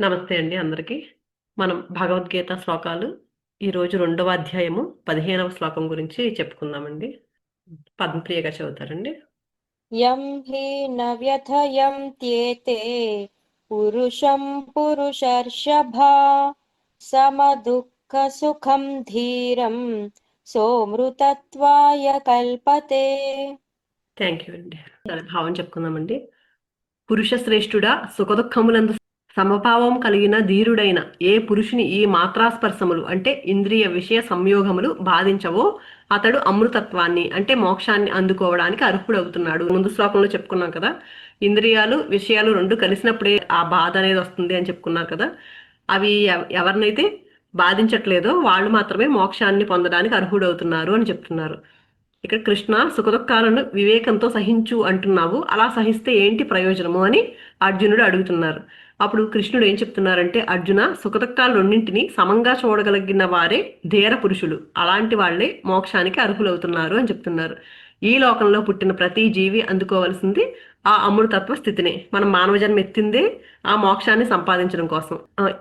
నమస్తే అండి అందరికీ. మనం భగవద్గీత శ్లోకాలు ఈరోజు రెండవ అధ్యాయము 15వ శ్లోకం గురించి చెప్పుకుందామండి. పద్మప్రియ గారు చదువుతారండి. యం హి న వ్యథయంత్యేతే పురుషం పురుషర్షభా సమదుఃఖ సుఖం ధీరం సోమృతత్వాయ కల్పతే. థ్యాంక్ యూ అండి. భావం చెప్పుకుందామండి. పురుష శ్రేష్ఠుడా, సుఖదుఖములందు సమభావం కలిగిన ధీరుడైన ఏ పురుషుని ఈ మాత్రాస్పర్శములు అంటే ఇంద్రియ విషయ సంయోగములు బాధించవో అతడు అమృతత్వాన్ని అంటే మోక్షాన్ని అందుకోవడానికి అర్హుడవుతున్నాడు. ముందు శ్లోకంలో చెప్పుకున్నాం కదా, ఇంద్రియాలు విషయాలు రెండు కలిసినప్పుడే ఆ బాధ అనేది వస్తుంది అని చెప్పుకున్నారు కదా. అవి ఎవరినైతే బాధించట్లేదో వాళ్ళు మాత్రమే మోక్షాన్ని పొందడానికి అర్హుడవుతున్నారు అని చెప్తున్నారు. ఇక్కడ కృష్ణ సుఖదుఖాలను వివేకంతో సహించు అంటున్నావు, అలా సహిస్తే ఏంటి ప్రయోజనము అని అర్జునుడు అడుగుతున్నారు. అప్పుడు కృష్ణుడు ఏం చెప్తున్నారంటే, అర్జున, సుఖదుఖాలు రెండింటిని సమంగా చూడగలిగిన వారే ధీర పురుషులు, అలాంటి వాళ్లే మోక్షానికి అర్హులవుతున్నారు అని చెప్తున్నారు. ఈ లోకంలో పుట్టిన ప్రతి జీవి అందుకోవలసింది ఆ అమృతత్వ స్థితిని. మనం మానవ జన్మ ఎత్తిందే ఆ మోక్షాన్ని సంపాదించడం కోసం.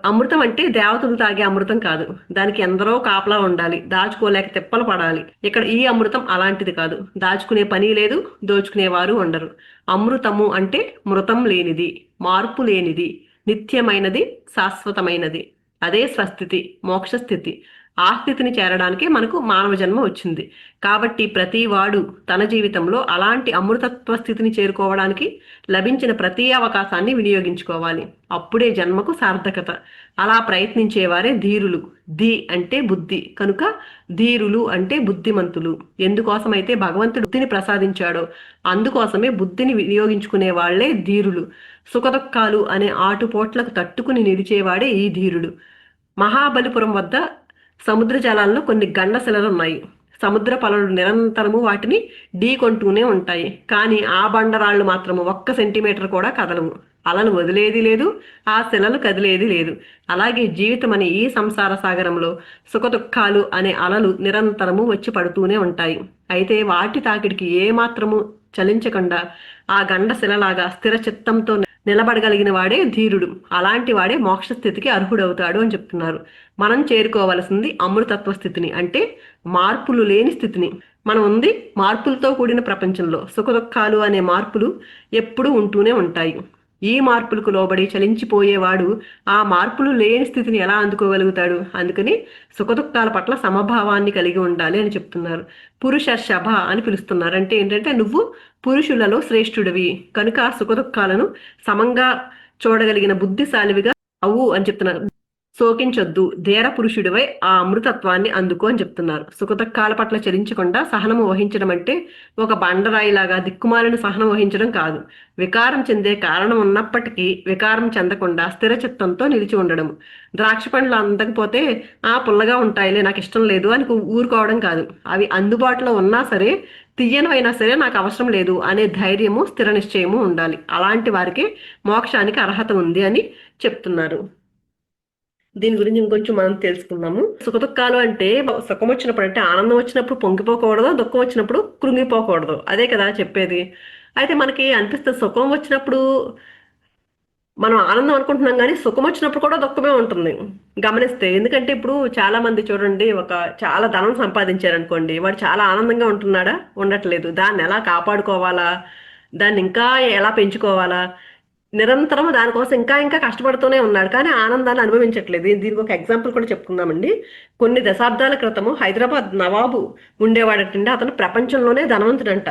అమృతం అంటే దేవతలు తాగే అమృతం కాదు, దానికి ఎందరో కాపలా ఉండాలి, దాచుకోలేక తిప్పలు పడాలి. ఇక్కడ ఈ అమృతం అలాంటిది కాదు, దాచుకునే పని లేదు, దోచుకునేవారు ఉండరు. అమృతము అంటే మృతం లేనిది, మార్పు లేనిది, నిత్యమైనది, శాశ్వతమైనది. అదే స్వస్థితి, మోక్షస్థితి. ఆ స్థితిని చేరడానికి మనకు మానవ జన్మ వచ్చింది. కాబట్టి ప్రతి వాడు తన జీవితంలో అలాంటి అమృతత్వ స్థితిని చేరుకోవడానికి లభించిన ప్రతి అవకాశాన్ని వినియోగించుకోవాలి. అప్పుడే జన్మకు సార్థకత. అలా ప్రయత్నించేవారే ధీరులు. ధీ అంటే బుద్ధి కనుక ధీరులు అంటే బుద్ధిమంతులు. ఎందుకోసమైతే భగవంతుడు బుద్ధిని ప్రసాదించాడో అందుకోసమే బుద్ధిని వినియోగించుకునే వాళ్లే ధీరులు. సుఖదుఖాలు అనే ఆటుపోట్లకు తట్టుకుని నిలిచేవాడే ఈ ధీరుడు. మహాబలిపురం వద్ద సముద్ర జలాల్లో కొన్ని గండశిలలు ఉన్నాయి. సముద్ర పలలు నిరంతరము వాటిని ఢీకొంటూనే ఉంటాయి. కానీ ఆ బండరాళ్లు మాత్రము 1 సెంటీమీటర్ కూడా కదలవు. అలను వదిలేది లేదు, ఆ శిలలు కదిలేది లేదు. అలాగే జీవితం అనే ఈ సంసార సాగరంలో సుఖదుఖాలు అనే అలలు నిరంతరము వచ్చి పడుతూనే ఉంటాయి. అయితే వాటి తాకిడికి ఏమాత్రము చలించకుండా ఆ గండశిలలాగా స్థిర చిత్తంతో నిలబడగలిగిన వాడే ధీరుడు. అలాంటి వాడే మోక్ష స్థితికి అర్హుడవుతాడు అని చెప్తున్నారు. మనం చేరుకోవలసింది అమృతత్వ స్థితిని, అంటే మార్పులు లేని స్థితిని. మనం ఉంది మార్పులతో కూడిన ప్రపంచంలో. సుఖదుఖాలు అనే మార్పులు ఎప్పుడూ ఉంటూనే ఉంటాయి. ఈ మార్పులకు లోబడి చలించిపోయేవాడు ఆ మార్పులు లేని స్థితిని ఎలా అందుకోగలుగుతాడు? అందుకని సుఖదుఖాల పట్ల సమభావాన్ని కలిగి ఉండాలి అని చెప్తున్నారు. పురుష శభ అని పిలుస్తున్నారు. అంటే ఏంటంటే నువ్వు పురుషులలో శ్రేష్ఠుడివి కనుక సుఖదుఖాలను సమంగా చూడగలిగిన బుద్ధిశాలివిగా అవు అని చెప్తున్నారు. శోకించొద్దు, ధీర పురుషుడివై ఆ అమృతత్వాన్ని అందుకో అని చెప్తున్నారు. సుఖదుఖాల పట్ల చలించకుండా సహనము వహించడం అంటే ఒక బండరాయిలాగా దిక్కుమాలిన సహనం వహించడం కాదు. వికారం చెందే కారణం ఉన్నప్పటికీ వికారం చెందకుండా స్థిర చిత్తంతో నిలిచి ఉండడం. ద్రాక్ష పండ్లు అందకపోతే ఆ పుల్లగా ఉంటాయిలే, నాకు ఇష్టం లేదు అని ఊరుకోవడం కాదు. అవి అందుబాటులో ఉన్నా సరే, తీయనవైనా సరే నాకు అవసరం లేదు అనే ధైర్యము, స్థిర నిశ్చయము ఉండాలి. అలాంటి వారికి మోక్షానికి అర్హత ఉంది అని చెప్తున్నారు. దీని గురించి ఇంకొంచెం మనం తెలుసుకుందాము. సుఖదుఖాలు అంటే సుఖం వచ్చినప్పుడు అంటే ఆనందం వచ్చినప్పుడు పొంగిపోకూడదు, దుఃఖం వచ్చినప్పుడు కృంగిపోకూడదు, అదే కదా చెప్పేది. అయితే మనకి అనిపిస్తుంది సుఖం వచ్చినప్పుడు మనం ఆనందం అనుకుంటున్నాం, కానీ సుఖం వచ్చినప్పుడు కూడా దుఃఖమే ఉంటుంది గమనిస్తే. ఎందుకంటే ఇప్పుడు చాలా మంది చూడండి, చాలా ధనం సంపాదించారనుకోండి, వాడు చాలా ఆనందంగా ఉంటున్నాడా? ఉండట్లేదు. దాన్ని ఎలా కాపాడుకోవాలా, దాన్ని ఇంకా ఎలా పెంచుకోవాలా, నిరంతరం దానికోసం ఇంకా ఇంకా కష్టపడుతూనే ఉన్నాడు, కానీ ఆనందాన్ని అనుభవించట్లేదు. దీనికి ఒక ఎగ్జాంపుల్ కూడా చెప్పుకుందామండి. కొన్ని దశాబ్దాల క్రితము హైదరాబాద్ నవాబు ఉండేవాడటండి. అతను ప్రపంచంలోనే ధనవంతుడంట.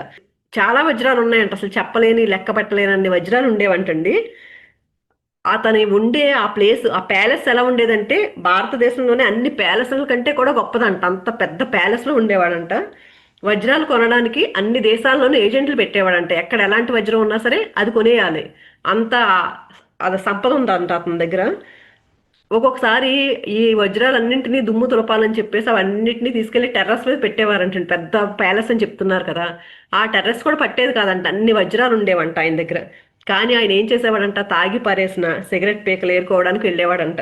చాలా వజ్రాలు ఉన్నాయంట, అసలు చెప్పలేని లెక్క పెట్టలేనన్ని వజ్రాలు ఉండేవంటండి. అతని ఉండే ఆ ప్లేస్, ఆ ప్యాలెస్ ఎలా ఉండేదంటే భారతదేశంలోనే అన్ని ప్యాలెస్ల కంటే కూడా గొప్పదంట. అంత పెద్ద ప్యాలెస్లో ఉండేవాడంట. వజ్రాలు కొనడానికి అన్ని దేశాల్లోనూ ఏజెంట్లు పెట్టేవాడంట. ఎక్కడ ఎలాంటి వజ్రం ఉన్నా సరే అది కొనేయాలి, అంత అది సంపద ఉందంట అతని దగ్గర. ఒక్కొక్కసారి ఈ వజ్రాలన్నింటినీ దుమ్ము తులపాలని చెప్పేసి అవన్నింటినీ తీసుకెళ్లి టెర్రస్ మీద పెట్టేవారంట. పెద్ద ప్యాలెస్ అని చెప్తున్నారు కదా, ఆ టెర్రస్ కూడా పట్టేది కాదంట, అన్ని వజ్రాలు ఉండేవంట ఆయన దగ్గర. కానీ ఆయన ఏం చేసేవాడంట, తాగి పారేసిన సిగరెట్ పీకలు ఏరుకోవడానికి వెళ్ళేవాడంట.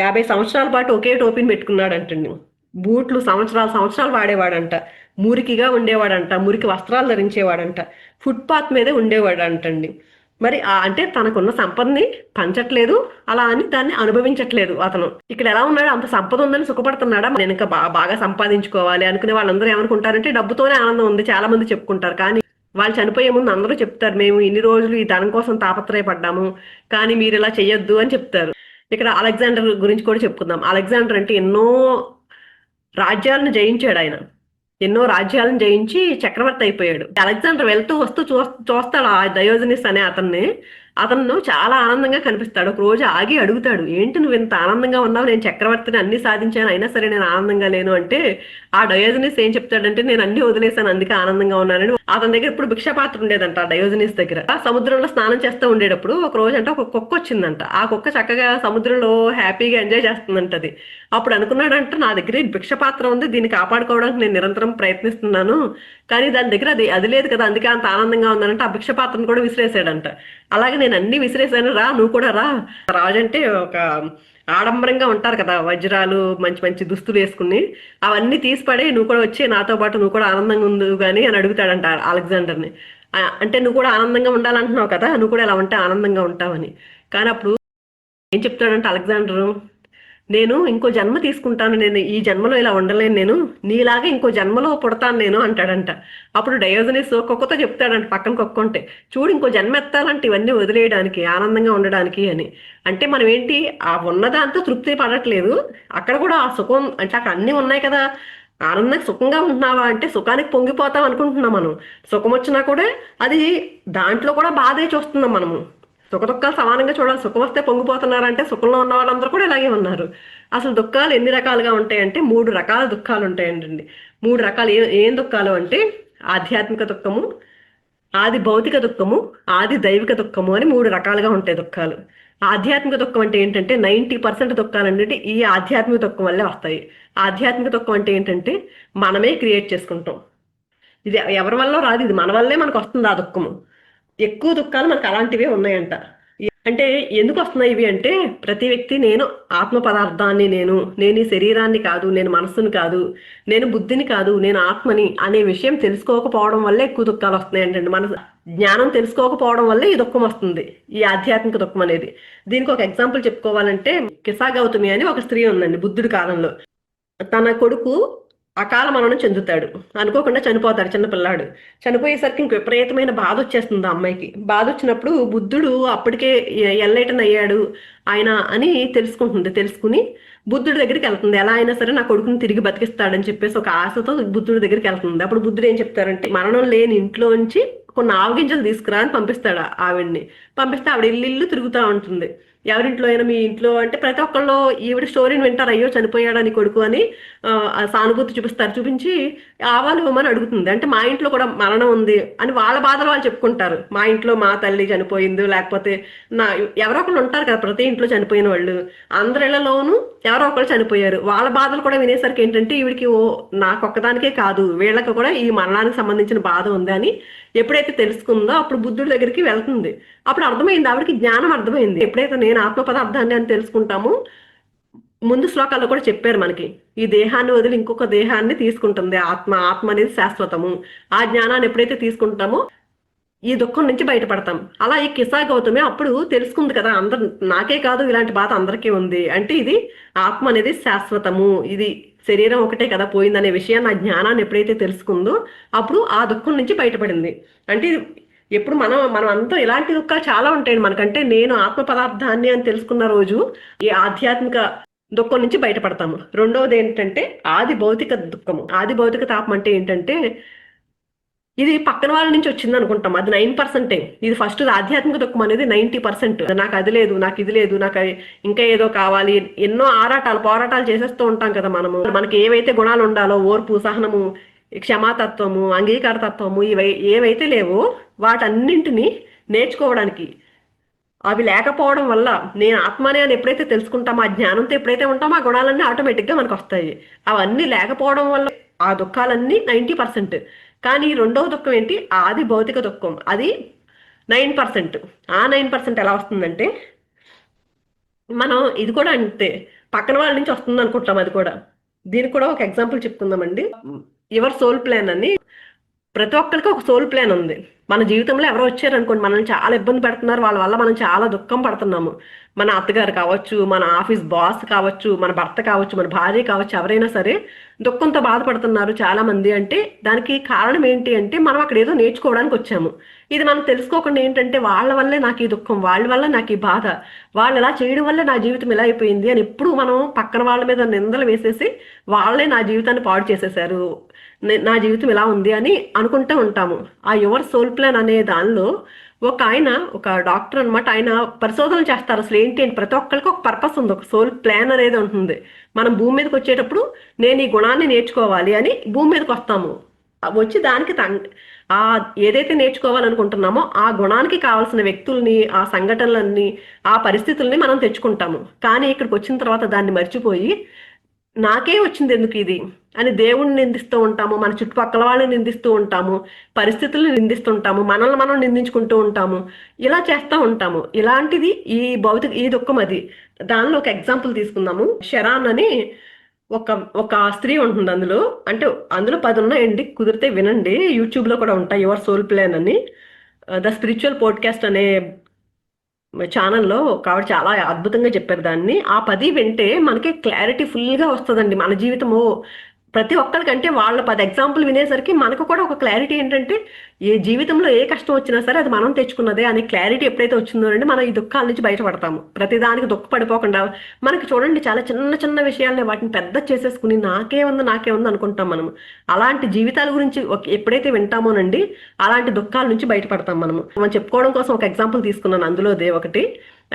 50 సంవత్సరాల పాటు ఒకే టోపీని పెట్టుకున్నాడంటండి. బూట్లు సంవత్సరాలు వాడేవాడంట. మురికిగా ఉండేవాడంట, మురికి వస్త్రాలు ధరించేవాడంట. ఫుట్పాత్ మీదే ఉండేవాడంటండి. మరి అంటే తనకున్న సంపదని పంచట్లేదు, అలా అని దాన్ని అనుభవించట్లేదు అతను. ఇక్కడ ఎలా ఉన్నాడు, అంత సంపద ఉందని సుఖపడుతున్నాడా, నేను ఇంకా బాగా సంపాదించుకోవాలి అనుకునే వాళ్ళందరూ ఏమనుకుంటారంటే డబ్బుతోనే ఆనందం ఉంది చాలా మంది చెప్పుకుంటారు. కానీ వాళ్ళు చనిపోయే ముందు అందరూ చెప్తారు, మేము ఇన్ని రోజులు ఈ ధనం కోసం తాపత్రయపడ్డాము, కానీ మీరు ఇలా చెయ్యొద్దు అని చెప్తారు. ఇక్కడ అలెగ్జాండర్ గురించి కూడా చెప్పుకుందాం. అలెగ్జాండర్ అంటే ఎన్నో రాజ్యాలను జయించాడు ఆయన. ఎన్నో రాజ్యాలను జయించి చక్రవర్తి అయిపోయాడు. అలెగ్జాండర్ వెళ్తూ వస్తూ చూస్తాడు ఆ డయోజనిస్ అనే అతను చాలా ఆనందంగా కనిపిస్తాడు. ఒక రోజు ఆగి అడుగుతాడు, ఏంటి నువ్వు ఇంత ఆనందంగా ఉన్నావు, నేను చక్రవర్తిని అన్ని సాధించాను అయినా సరే నేను ఆనందంగా లేను అంటే ఆ డయోజనిస్ ఏం చెప్తాడంటే, నేను అన్ని వదిలేశాను అందుకే ఆనందంగా ఉన్నానని. అతని దగ్గర ఇప్పుడు భిక్షపాత్ర ఉండేదంట ఆ డయోజనిస్ దగ్గర. ఆ సముద్రంలో స్నానం చేస్తూ ఉండేటప్పుడు ఒక రోజు అంటే ఒక కుక్క వచ్చిందంట. ఆ కుక్క చక్కగా సముద్రంలో హ్యాపీగా ఎంజాయ్ చేస్తుందంటది. అప్పుడు అనుకున్నాడంట, నా దగ్గర భిక్షపాత్ర ఉంది, దీన్ని కాపాడుకోవడానికి నేను నిరంతరం ప్రయత్నిస్తున్నాను, కానీ దాని దగ్గర అది లేదు కదా, అందుకే అంత ఆనందంగా ఉందనంటే ఆ భిక్షపాత్రను కూడా విసిరేసాడంట. అలాగే నేను అన్ని విసిరేసాను, రా నువ్వు కూడా రా. రాజు అంటే ఒక ఆడంబరంగా ఉంటారు కదా, వజ్రాలు మంచి మంచి దుస్తులు వేసుకుని, అవన్నీ తీసిపడి నువ్వు కూడా వచ్చి నాతో పాటు నువ్వు కూడా ఆనందంగా ఉండు కానీ అని అడుగుతాడంట అలెగ్జాండర్ని. అంటే నువ్వు కూడా ఆనందంగా ఉండాలంటున్నావు కదా, నువ్వు కూడా ఇలా ఉంటే ఆనందంగా ఉంటావని. కానీ అప్పుడు ఏం చెప్తాడంటే అలెగ్జాండరు, నేను ఇంకో జన్మ తీసుకుంటాను, నేను ఈ జన్మలో ఇలా ఉండలేను, నేను నీలాగా ఇంకో జన్మలో పుడతాను నేను అంటాడంట. అప్పుడు డయోజనిస్ కుక్కతో చెప్తాడంట, పక్కన కుక్క ఉంటే, చూడు ఇంకో జన్మ ఎత్తాలంటే ఇవన్నీ వదిలేయడానికి, ఆనందంగా ఉండడానికి అని. అంటే మనం ఏంటి, ఆ ఉన్నదాంతో తృప్తి పడట్లేదు, అక్కడ కూడా ఆ సుఖం అంటే అక్కడ అన్నీ ఉన్నాయి కదా, ఆనందంగా సుఖంగా ఉంటున్నావా అంటే సుఖానికి పొంగిపోతాం అనుకుంటున్నాం మనం. సుఖం వచ్చినా కూడా అది దాంట్లో కూడా బాధే చూస్తున్నాం మనము. సుఖ దుఃఖాలు సమానంగా చూడాలి. సుఖం వస్తే పొంగిపోతున్నారంటే సుఖంలో ఉన్న వాళ్ళందరూ కూడా ఇలాగే ఉన్నారు. అసలు దుఃఖాలు ఎన్ని రకాలుగా ఉంటాయంటే 3 రకాల దుఃఖాలు ఉంటాయండి. 3 రకాలు ఏం దుఃఖాలు అంటే ఆధ్యాత్మిక దుఃఖము, ఆది భౌతిక దుఃఖము, ఆది దైవిక దుఃఖము అని 3 రకాలుగా ఉంటాయి దుఃఖాలు. ఆధ్యాత్మిక దుఃఖం అంటే ఏంటంటే 90% దుఃఖాలు అంటే ఈ ఆధ్యాత్మిక దుఃఖం వల్లే వస్తాయి. ఆధ్యాత్మిక దుఃఖం అంటే ఏంటంటే మనమే క్రియేట్ చేసుకుంటాం. ఇది ఎవరి వల్ల రాదు, ఇది మన వల్లే మనకు వస్తుంది ఆ దుఃఖము. ఎక్కువ దుఃఖాలు మనకు అలాంటివే ఉన్నాయంట. అంటే ఎందుకు వస్తున్నాయి ఇవి అంటే, ప్రతి వ్యక్తి నేను ఆత్మ పదార్థాన్ని, నేను ఈ శరీరాన్ని కాదు, నేను మనస్సుని కాదు, నేను బుద్ధిని కాదు, నేను ఆత్మని అనే విషయం తెలుసుకోకపోవడం వల్లే ఎక్కువ దుఃఖాలు వస్తున్నాయి అంటే, మన జ్ఞానం తెలుసుకోకపోవడం వల్లే ఈ దుఃఖం వస్తుంది, ఈ ఆధ్యాత్మిక దుఃఖం అనేది. దీనికి ఒక ఎగ్జాంపుల్ చెప్పుకోవాలంటే, కిసా గౌతమి అని ఒక స్త్రీ ఉందండి బుద్ధుడి కాలంలో. తన కొడుకు అకాల మరణం చెందుతాడు, అనుకోకుండా చనిపోతాడు చిన్నపిల్లాడు. చనిపోయేసరికి ఇంక విపరీతమైన బాధ వచ్చేస్తుంది ఆ అమ్మాయికి. బాధ వచ్చినప్పుడు బుద్ధుడు అప్పటికే ఎన్లైటన్ అయ్యాడు ఆయన అని తెలుసుకుని బుద్ధుడి దగ్గరికి వెళ్తుంది. ఎలా అయినా సరే నా కొడుకుని తిరిగి బతికిస్తాడని చెప్పేసి ఒక ఆశతో బుద్ధుడి దగ్గరికి వెళ్తుంది. అప్పుడు బుద్ధుడు ఏం చెప్తారంటే, మరణం లేని ఇంట్లోంచి కొన్ని ఆవుగింజలు తీసుకురా అని పంపిస్తాడు ఆవిడ్ని. పంపిస్తే ఆవిడ ఇల్లు తిరుగుతూ ఉంటుంది. ఎవరింట్లో అయినా మీ ఇంట్లో అంటే ప్రతి ఒక్కళ్ళు ఈవిడ స్టోరీని వింటారు, అయ్యో చనిపోయాడని కొడుకు అని సానుభూతి చూపించి ఆవాలు ఇవ్వమని అడుగుతుంది. అంటే మా ఇంట్లో కూడా మరణం ఉంది అని వాళ్ళ బాధలు వాళ్ళు చెప్పుకుంటారు. మా ఇంట్లో మా తల్లి చనిపోయింది, లేకపోతే ఎవరో ఒకళ్ళు ఉంటారు కదా ప్రతి ఇంట్లో చనిపోయిన వాళ్ళు, అందరిళ్లలోనూ ఎవరో ఒకళ్ళు చనిపోయారు. వాళ్ళ బాధలు కూడా వినేసరికి ఏంటంటే ఈవిడికి, ఓ నాకొక్కదానికే కాదు వీళ్ళకి కూడా ఈ మరణానికి సంబంధించిన బాధ ఉంది అని ఎప్పుడైతే తెలుసుకుందో అప్పుడు బుద్ధుడి దగ్గరికి వెళ్తుంది. అప్పుడు అర్థమైంది, ఆవిడకి జ్ఞానం అర్థమైంది. ఎప్పుడైతే నేను ఆత్మ పదార్థాన్ని అని తెలుసుకుంటామో, ముందు శ్లోకాల్లో కూడా చెప్పారు మనకి, ఈ దేహాన్ని వదిలి ఇంకొక దేహాన్ని తీసుకుంటుంది ఆత్మ అనేది శాశ్వతము. ఆ జ్ఞానాన్ని ఎప్పుడైతే తీసుకుంటామో ఈ దుఃఖం నుంచి బయటపడతాం. అలా ఈ కిసా గౌతమి అప్పుడు తెలుసుకుంది కదా, అందరు నాకే కాదు ఇలాంటి బాధ అందరికీ ఉంది, అంటే ఇది ఆత్మ అనేది శాశ్వతము, ఇది శరీరం ఒకటే కదా పోయిందనే విషయాన్ని, ఆ జ్ఞానాన్ని ఎప్పుడైతే తెలుసుకుందో అప్పుడు ఆ దుఃఖం నుంచి బయటపడింది. అంటే ఎప్పుడు మనం అంతా ఇలాంటి దుఃఖాలు చాలా ఉంటాయండి మనకంటే. నేను ఆత్మ పదార్థాన్ని అని తెలుసుకున్న రోజు ఈ ఆధ్యాత్మిక దుఃఖం నుంచి బయటపడతాము. రెండవది ఏంటంటే ఆది భౌతిక దుఃఖము. ఆది భౌతిక తాపం అంటే ఏంటంటే, ఇది పక్కన వాళ్ళ నుంచి వచ్చింది అనుకుంటాం, అది 9%. ఇది ఫస్ట్ ఆధ్యాత్మిక దుఃఖం అనేది 90%. నాకు అది లేదు, నాకు ఇది లేదు, నాకు ఇంకా ఏదో కావాలి, ఎన్నో పోరాటాలు చేసేస్తూ ఉంటాం కదా మనము. మనకి ఏవైతే గుణాలు ఉండాలో, ఓర్పు, సహనము, క్షమాతత్వము, అంగీకారతత్వము, ఏవైతే లేవో వాటన్నింటినీ నేర్చుకోవడానికి, అవి లేకపోవడం వల్ల నేను ఆత్మనే అని ఎప్పుడైతే తెలుసుకుంటామో, ఆ జ్ఞానంతో ఎప్పుడైతే ఉంటామో ఆ గుణాలన్నీ ఆటోమేటిక్గా మనకు వస్తాయి. అవన్నీ లేకపోవడం వల్ల ఆ దుఃఖాలన్నీ 90%. కానీ రెండవ దుఃఖం ఏంటి, ఆది భౌతిక దుఃఖం, అది 9%. ఆ 9% ఎలా వస్తుందంటే, మనం ఇది కూడా అంతే, పక్కన వాళ్ళ నుంచి వస్తుంది అనుకుంటాం. అది కూడా, దీనికి కూడా ఒక ఎగ్జాంపుల్ చెప్పుకుందామండి. యువర్ సోల్ ప్లాన్ అని ప్రతి ఒక్కరికి ఒక సోల్ ప్లాన్ ఉంది. మన జీవితంలో ఎవరో వచ్చారనుకోండి, మనల్ని చాలా ఇబ్బంది పెడుతున్నారు, వాళ్ళ వల్ల మనం చాలా దుఃఖం పడుతున్నాము. మన అత్తగారు కావచ్చు, మన ఆఫీస్ బాస్ కావచ్చు, మన భర్త కావచ్చు, మన భార్య కావచ్చు, ఎవరైనా సరే దుఃఖంతో బాధపడుతున్నారు చాలా మంది. అంటే దానికి కారణం ఏంటి అంటే మనం అక్కడ ఏదో నేర్చుకోవడానికి వచ్చాము. ఇది మనం తెలుసుకోకుండా ఏంటంటే వాళ్ళ వల్లే నాకు ఈ దుఃఖం, వాళ్ళ వల్ల నాకు ఈ బాధ, వాళ్ళు ఇలా చేయడం వల్లే నా జీవితం ఇలా అయిపోయింది అని ఎప్పుడు మనం పక్కన వాళ్ళ మీద నిందలు వేసేసి వాళ్ళే నా జీవితాన్ని పాడు చేసేసారు, నా జీవితం ఇలా ఉంది అని అనుకుంటూ ఉంటాము. ఆ యువర్ సోల్ ప్లాన్ అనే దానిలో ఒక డాక్టర్ అనమాట, ఆయన పరిశోధనలు చేస్తారు. అసలు ఏంటి అంటే ప్రతి ఒక్కరికి ఒక పర్పస్ ఉంది, ఒక సోల్ ప్లాన్ అనేది ఉంటుంది. మనం భూమి మీదకి వచ్చేటప్పుడు నేను ఈ గుణాన్ని నేర్చుకోవాలి అని భూమి మీదకి వస్తాము. వచ్చి దానికి ఆ ఏదైతే నేర్చుకోవాలనుకుంటున్నామో ఆ గుణానికి కావాల్సిన వ్యక్తుల్ని, ఆ సంఘటనలన్నీ, ఆ పరిస్థితుల్ని మనం తెచ్చుకుంటాము. కానీ ఇక్కడికి వచ్చిన తర్వాత దాన్ని మర్చిపోయి నాకే వచ్చింది ఎందుకు ఇది అని దేవుణ్ణి నిందిస్తూ ఉంటాము, మన చుట్టుపక్కల వాళ్ళని నిందిస్తూ ఉంటాము, పరిస్థితులను నిందిస్తుంటాము, మనల్ని మనం నిందించుకుంటూ ఉంటాము, ఇలా చేస్తూ ఉంటాము. ఇలాంటిది ఈ దుఃఖం అది. దానిలో ఒక ఎగ్జాంపుల్ తీసుకుందాము. షెరాన్ అని ఒక ఒక స్త్రీ ఉంటుంది అందులో. అంటే అందులో 10 ఉన్నాయండి, కుదిరితే వినండి. యూట్యూబ్లో కూడా ఉంటాయి, యువర్ సోల్ ప్లాన్ అని. ద స్పిరిచువల్ పోడ్కాస్ట్ అనే ఛానల్లో ఆవిడ చాలా అద్భుతంగా చెప్పారు దాన్ని. ఆ 10 వింటే మనకి క్లారిటీ ఫుల్గా వస్తుందండి మన జీవితము. ప్రతి ఒక్కరికంటే వాళ్ళ 10 ఎగ్జాంపుల్ వినేసరికి మనకు కూడా ఒక క్లారిటీ ఏంటంటే ఏ జీవితంలో ఏ కష్టం వచ్చినా సరే అది మనం తెచ్చుకున్నదే అనే క్లారిటీ ఎప్పుడైతే వచ్చిందో అండి మనం ఈ దుఃఖాల నుంచి బయటపడతాము. ప్రతిదానికి దుఃఖపడిపోకుండా మనకి చూడండి చాలా చిన్న చిన్న విషయాలని వాటిని పెద్ద చేసేసుకుని నాకే ఉంది అనుకుంటాం మనం. అలాంటి జీవితాల గురించి ఎప్పుడైతే వింటామోనండి అలాంటి దుఃఖాల నుంచి బయటపడతాం మనం చెప్పుకోవడం కోసం ఒక ఎగ్జాంపుల్ తీసుకున్నాను అందులోదే ఒకటి.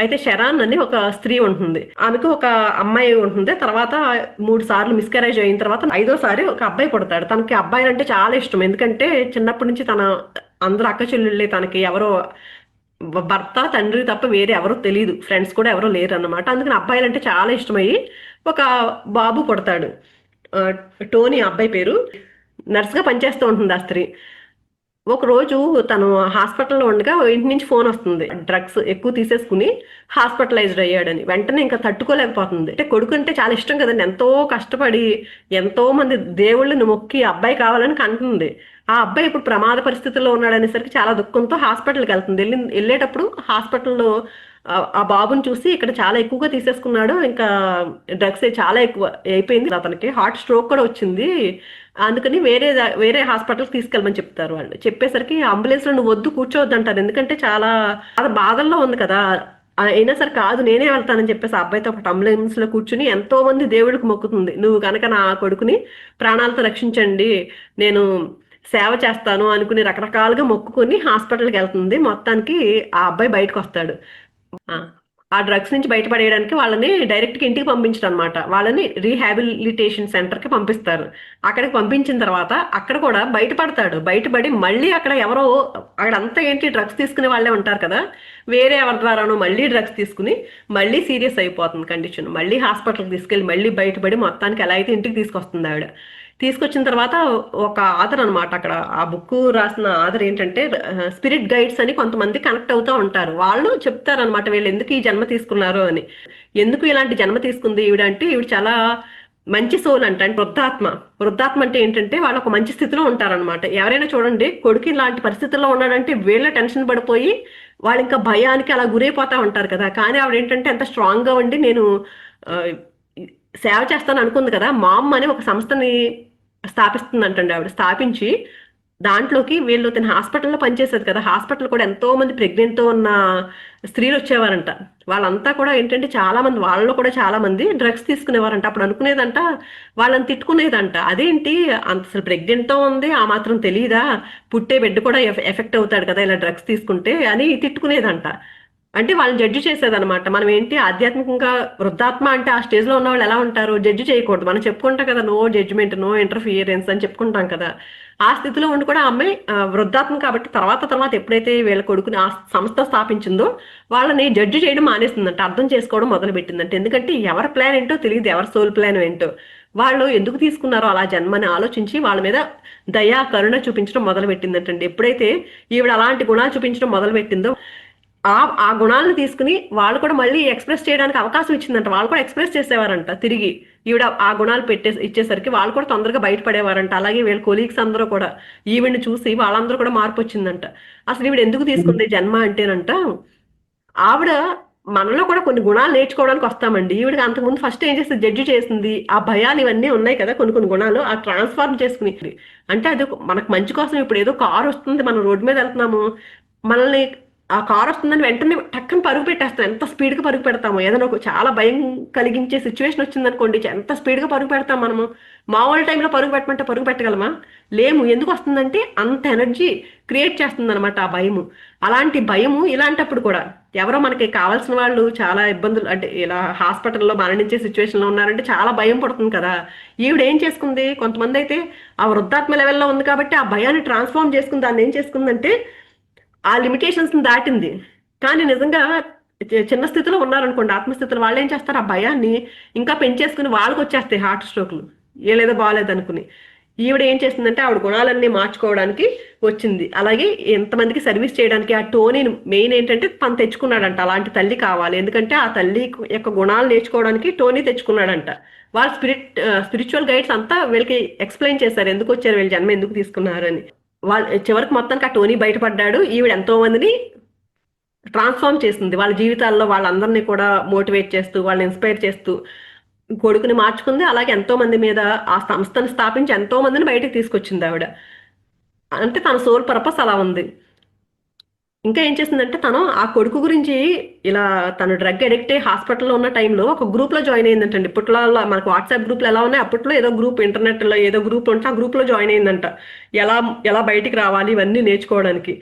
అయితే షెరాన్ అని ఒక స్త్రీ ఉంటుంది, ఆమెకు ఒక అమ్మాయి ఉంటుంది. తర్వాత 3 సార్లు మిస్కరేజ్ అయిన తర్వాత 5వ సారి ఒక అబ్బాయి పుడతాడు. తనకి అబ్బాయిలు అంటే చాలా ఇష్టం, ఎందుకంటే చిన్నప్పటి నుంచి అందరు అక్క చెల్లెళ్ళే, తనకి ఎవరో భర్త తండ్రి తప్ప వేరే ఎవరో తెలియదు, ఫ్రెండ్స్ కూడా ఎవరో లేరు అన్నమాట. అందుకని అబ్బాయిలు అంటే చాలా ఇష్టమయ్యి ఒక బాబు పుడతాడు. టోనీ అబ్బాయి పేరు. నర్స్గా పనిచేస్తూ ఉంటుంది ఆ స్త్రీ. ఒక రోజు తను హాస్పిటల్లో ఉండగా ఇంటి నుంచి ఫోన్ వస్తుంది, డ్రగ్స్ ఎక్కువ తీసేసుకుని హాస్పిటలైజ్డ్ అయ్యాడని. వెంటనే ఇంకా తట్టుకోలేకపోతుంది. అంటే కొడుకు అంటే చాలా ఇష్టం కదండి, ఎంతో కష్టపడి ఎంతో మంది దేవుళ్ళని మొక్కి అబ్బాయి కావాలని కంటుంది. ఆ అబ్బాయి ఇప్పుడు ప్రమాద పరిస్థితుల్లో ఉన్నాడు అనేసరికి చాలా దుఃఖంతో హాస్పిటల్కి వెళ్తుంది. వెళ్ళేటప్పుడు హాస్పిటల్లో ఆ బాబుని చూసి ఇక్కడ చాలా ఎక్కువగా తీసేసుకున్నాడు, ఇంకా డ్రగ్స్ చాలా ఎక్కువ అయిపోయింది, అతనికి హార్ట్ స్ట్రోక్ కూడా వచ్చింది, అందుకని వేరే హాస్పిటల్కి తీసుకెళ్ళమని చెప్తారు. వాళ్ళు చెప్పేసరికి అంబులెన్స్లో నువ్వు వద్దు కూర్చోవద్దు అంటారు, ఎందుకంటే చాలా బాధల్లో ఉంది కదా. అయినా సరే కాదు నేనే వెళ్తానని చెప్పేసి ఆ అబ్బాయితో పాటు అంబులెన్స్లో కూర్చుని ఎంతో మంది దేవుడికి మొక్కుతుంది, నువ్వు కనుక నా కొడుకుని ప్రాణాలతో రక్షించండి, నేను సేవ చేస్తాను అనుకుని రకరకాలుగా మొక్కుకొని హాస్పిటల్కి వెళ్తుంది. మొత్తానికి ఆ అబ్బాయి బయటకు వస్తాడు. ఆ డ్రగ్స్ నుంచి బయటపడేయడానికి వాళ్ళని డైరెక్ట్గా ఇంటికి పంపించడం అనమాట. వాళ్ళని రీహాబిలిటేషన్ సెంటర్కి పంపిస్తారు. అక్కడికి పంపించిన తర్వాత అక్కడ కూడా బయటపడి మళ్ళీ అక్కడ అంతా ఏంటి డ్రగ్స్ తీసుకునే వాళ్ళే ఉంటారు కదా, వేరే ఎవరి ద్వారానో మళ్ళీ డ్రగ్స్ తీసుకుని మళ్ళీ సీరియస్ అయిపోతుంది కండిషన్. మళ్ళీ హాస్పిటల్కి తీసుకెళ్ళి మళ్ళీ బయటపడి మొత్తానికి ఎలా అయితే ఇంటికి తీసుకొస్తుంది ఆవిడ. తీసుకొచ్చిన తర్వాత ఒక ఆథర్ అనమాట, అక్కడ ఆ బుక్ రాసిన ఆథర్ ఏంటంటే స్పిరిట్ గైడ్స్ అని కొంతమంది కనెక్ట్ అవుతూ ఉంటారు. వాళ్ళు చెప్తారనమాట వీళ్ళు ఎందుకు ఈ జన్మ తీసుకున్నారు అని. ఎందుకు ఇలాంటి జన్మ తీసుకుంది ఈవిడ అంటే, ఈవిడ చాలా మంచి సోల్ అంటే వృద్ధాత్మ అంటే ఏంటంటే వాళ్ళు ఒక మంచి స్థితిలో ఉంటారనమాట. ఎవరైనా చూడండి కొడుకు ఇలాంటి పరిస్థితుల్లో ఉన్నాడంటే వీళ్ళ టెన్షన్ పడిపోయి వాళ్ళు ఇంకా భయానికి అలా గురైపోతా ఉంటారు కదా. కానీ ఆవిడ ఏంటంటే ఎంత స్ట్రాంగ్గా ఉండి నేను సేవ చేస్తాను అనుకుంది కదా. మామ్ అని ఒక సంస్థని స్థాపిస్తుందంటండి ఆవిడ. స్థాపించి దాంట్లోకి తన హాస్పిటల్లో పనిచేసేది కదా, హాస్పిటల్ కూడా ఎంతో మంది ప్రెగ్నెంట్తో ఉన్న స్త్రీలు వచ్చేవారంట. వాళ్ళంతా కూడా ఏంటంటే వాళ్ళలో కూడా చాలా మంది డ్రగ్స్ తీసుకునేవారంట. అప్పుడు అనుకునేదంట, వాళ్ళని తిట్టుకునేదంట, అదేంటి అంత అసలు ప్రెగ్నెంట్తో ఉంది ఆ మాత్రం తెలియదా, పుట్టే బిడ్డ కూడా ఎఫెక్ట్ అవుతాడు కదా ఇలా డ్రగ్స్ తీసుకుంటే అని తిట్టుకునేదంట. అంటే వాళ్ళని జడ్జి చేసేదనమాట. మనం ఏంటి ఆధ్యాత్మికంగా వృద్ధాత్మ అంటే ఆ స్టేజ్లో ఉన్న వాళ్ళు ఎలా ఉంటారు, జడ్జి చేయకూడదు. మనం చెప్పుకుంటాం కదా, నో జడ్జిమెంట్ నో ఇంటర్ఫియరెన్స్ అని చెప్పుకుంటాం కదా. ఆ స్థితిలో ఉండి కూడా అమ్మాయి వృద్ధాత్మ కాబట్టి తర్వాత ఎప్పుడైతే వీళ్ళ కొడుకుని ఆ సంస్థ స్థాపించిందో వాళ్ళని జడ్జి చేయడం మానేస్తుందంట, అర్థం చేసుకోవడం మొదలు పెట్టిందంట. ఎందుకంటే ఎవరి ప్లాన్ ఏంటో తెలియదు, ఎవరి సోల్ ప్లాన్ ఏంటో, వాళ్ళు ఎందుకు తీసుకున్నారో అలా జన్మని ఆలోచించి వాళ్ళ మీద దయా కరుణ చూపించడం మొదలు పెట్టిందంటండి. ఎప్పుడైతే ఈవిడ అలాంటి గుణాలు చూపించడం మొదలు పెట్టిందో ఆ ఆ గుణాలను తీసుకుని వాళ్ళు కూడా మళ్ళీ ఎక్స్ప్రెస్ చేయడానికి అవకాశం ఇచ్చిందంట. వాళ్ళు కూడా ఎక్స్ప్రెస్ చేసేవారంట తిరిగి. ఈవిడ ఆ గుణాలు ఇచ్చేసరికి వాళ్ళు కూడా తొందరగా బయటపడేవారంట. అలాగే వీళ్ళ కొలీగ్స్ అందరూ కూడా ఈవిడ్ని చూసి వాళ్ళందరూ కూడా మార్పు వచ్చిందంట. అసలు ఈవిడ ఎందుకు తీసుకుంది జన్మ అంటేనంట, ఆవిడ మనలో కూడా కొన్ని గుణాలు నేర్చుకోవడానికి వస్తామండి. ఈవిడకి అంతకుముందు ఫస్ట్ ఏం చేస్తుంది, జడ్జి చేసింది. ఆ భయాలు ఇవన్నీ ఉన్నాయి కదా, కొన్ని కొన్ని గుణాలు ఆ ట్రాన్స్ఫార్మ్ చేసుకుని, అంటే అది మనకు మంచి కోసం. ఇప్పుడు ఏదో కారు వస్తుంది, మనం రోడ్డు మీద వెళ్తున్నాము, మనల్ని ఆ కారు వస్తుందని వెంటనే టక్కన పరుగు పెట్టేస్తాం. ఎంత స్పీడ్గా పరుగు పెడతాము. ఏదైనా ఒక చాలా భయం కలిగించే సిచ్యువేషన్ వచ్చిందనుకోండి, ఎంత స్పీడ్గా పరుగు పెడతాం మనము. మామూలు టైంలో పరుగు పెట్టమంటే పరుగు పెట్టగలమా? లేము. ఎందుకు వస్తుందంటే అంత ఎనర్జీ క్రియేట్ చేస్తుంది అనమాట ఆ భయము. అలాంటి భయము ఇలాంటప్పుడు కూడా ఎవరో మనకి కావాల్సిన వాళ్ళు చాలా ఇబ్బందులు, అంటే ఇలా హాస్పిటల్లో మరణించే సిచ్యువేషన్లో ఉన్నారంటే చాలా భయం పడుతుంది కదా. ఈవిడ ఏం చేసుకుంది, కొంతమంది అయితే ఆ వృద్ధాత్మ లెవెల్లో ఉంది కాబట్టి ఆ భయాన్ని ట్రాన్స్ఫార్మ్ చేసుకుని దాన్ని ఏం చేసుకుందంటే ఆ లిమిటేషన్స్ని దాటింది. కానీ నిజంగా చిన్న స్థితిలో ఉన్నారనుకోండి, ఆత్మస్థితిలో, వాళ్ళు ఏం చేస్తారు, ఆ భయాన్ని ఇంకా పెంచేసుకుని వాళ్ళకి వచ్చేస్తాయి హార్ట్ స్ట్రోక్లు, ఏలేదో బాగాలేదనుకుని. ఈవిడ ఏం చేస్తుందంటే ఆవిడ గుణాలన్నీ మార్చుకోవడానికి వచ్చింది. అలాగే ఎంతమందికి సర్వీస్ చేయడానికి ఆ టోనీని మెయిన్ ఏంటంటే తను తెచ్చుకున్నాడంట. అలాంటి తల్లి కావాలి, ఎందుకంటే ఆ తల్లి యొక్క గుణాలు నేర్చుకోవడానికి టోనీ తెచ్చుకున్నాడంట. వాళ్ళ స్పిరిచువల్ గైడ్స్ అంతా వీళ్ళకి ఎక్స్ప్లెయిన్ చేశారు ఎందుకు వచ్చారు, వీళ్ళ జన్మ ఎందుకు తీసుకున్నారు అని. వాళ్ళు చివరికి మొత్తానికి ఆ టోనీ బయటపడ్డాడు. ఈవిడ ఎంతో మందిని ట్రాన్స్ఫార్మ్ చేస్తుంది. వాళ్ళ జీవితాల్లో వాళ్ళందరినీ కూడా మోటివేట్ చేస్తూ, వాళ్ళని ఇన్స్పైర్ చేస్తూ కొడుకుని మార్చుకుంది. అలాగే ఎంతో మంది మీద ఆ సంస్థను స్థాపించి ఎంతో మందిని బయటకు తీసుకొచ్చింది ఆవిడ. అంటే తన సోల్ పర్పస్ అలా ఉంది. ఇంకా ఏం చేసిందంటే తను ఆ కొడుకు గురించి ఇలా తను డ్రగ్ అడిక్ట్ అయ్యి హాస్పిటల్లో ఉన్న టైంలో ఒక గ్రూప్ లో జాయిన్ అయిందంటండి. ఇప్పట్లో మనకు వాట్సాప్ గ్రూప్లు ఎలా ఉన్నాయి, అప్పట్లో ఏదో గ్రూప్, ఇంటర్నెట్ లో ఏదో గ్రూప్ ఉంటే ఆ గ్రూప్ లో జాయిన్ అయిందంట. ఎలా ఎలా బయటికి రావాలి ఇవన్నీ నేర్చుకోవడానికి.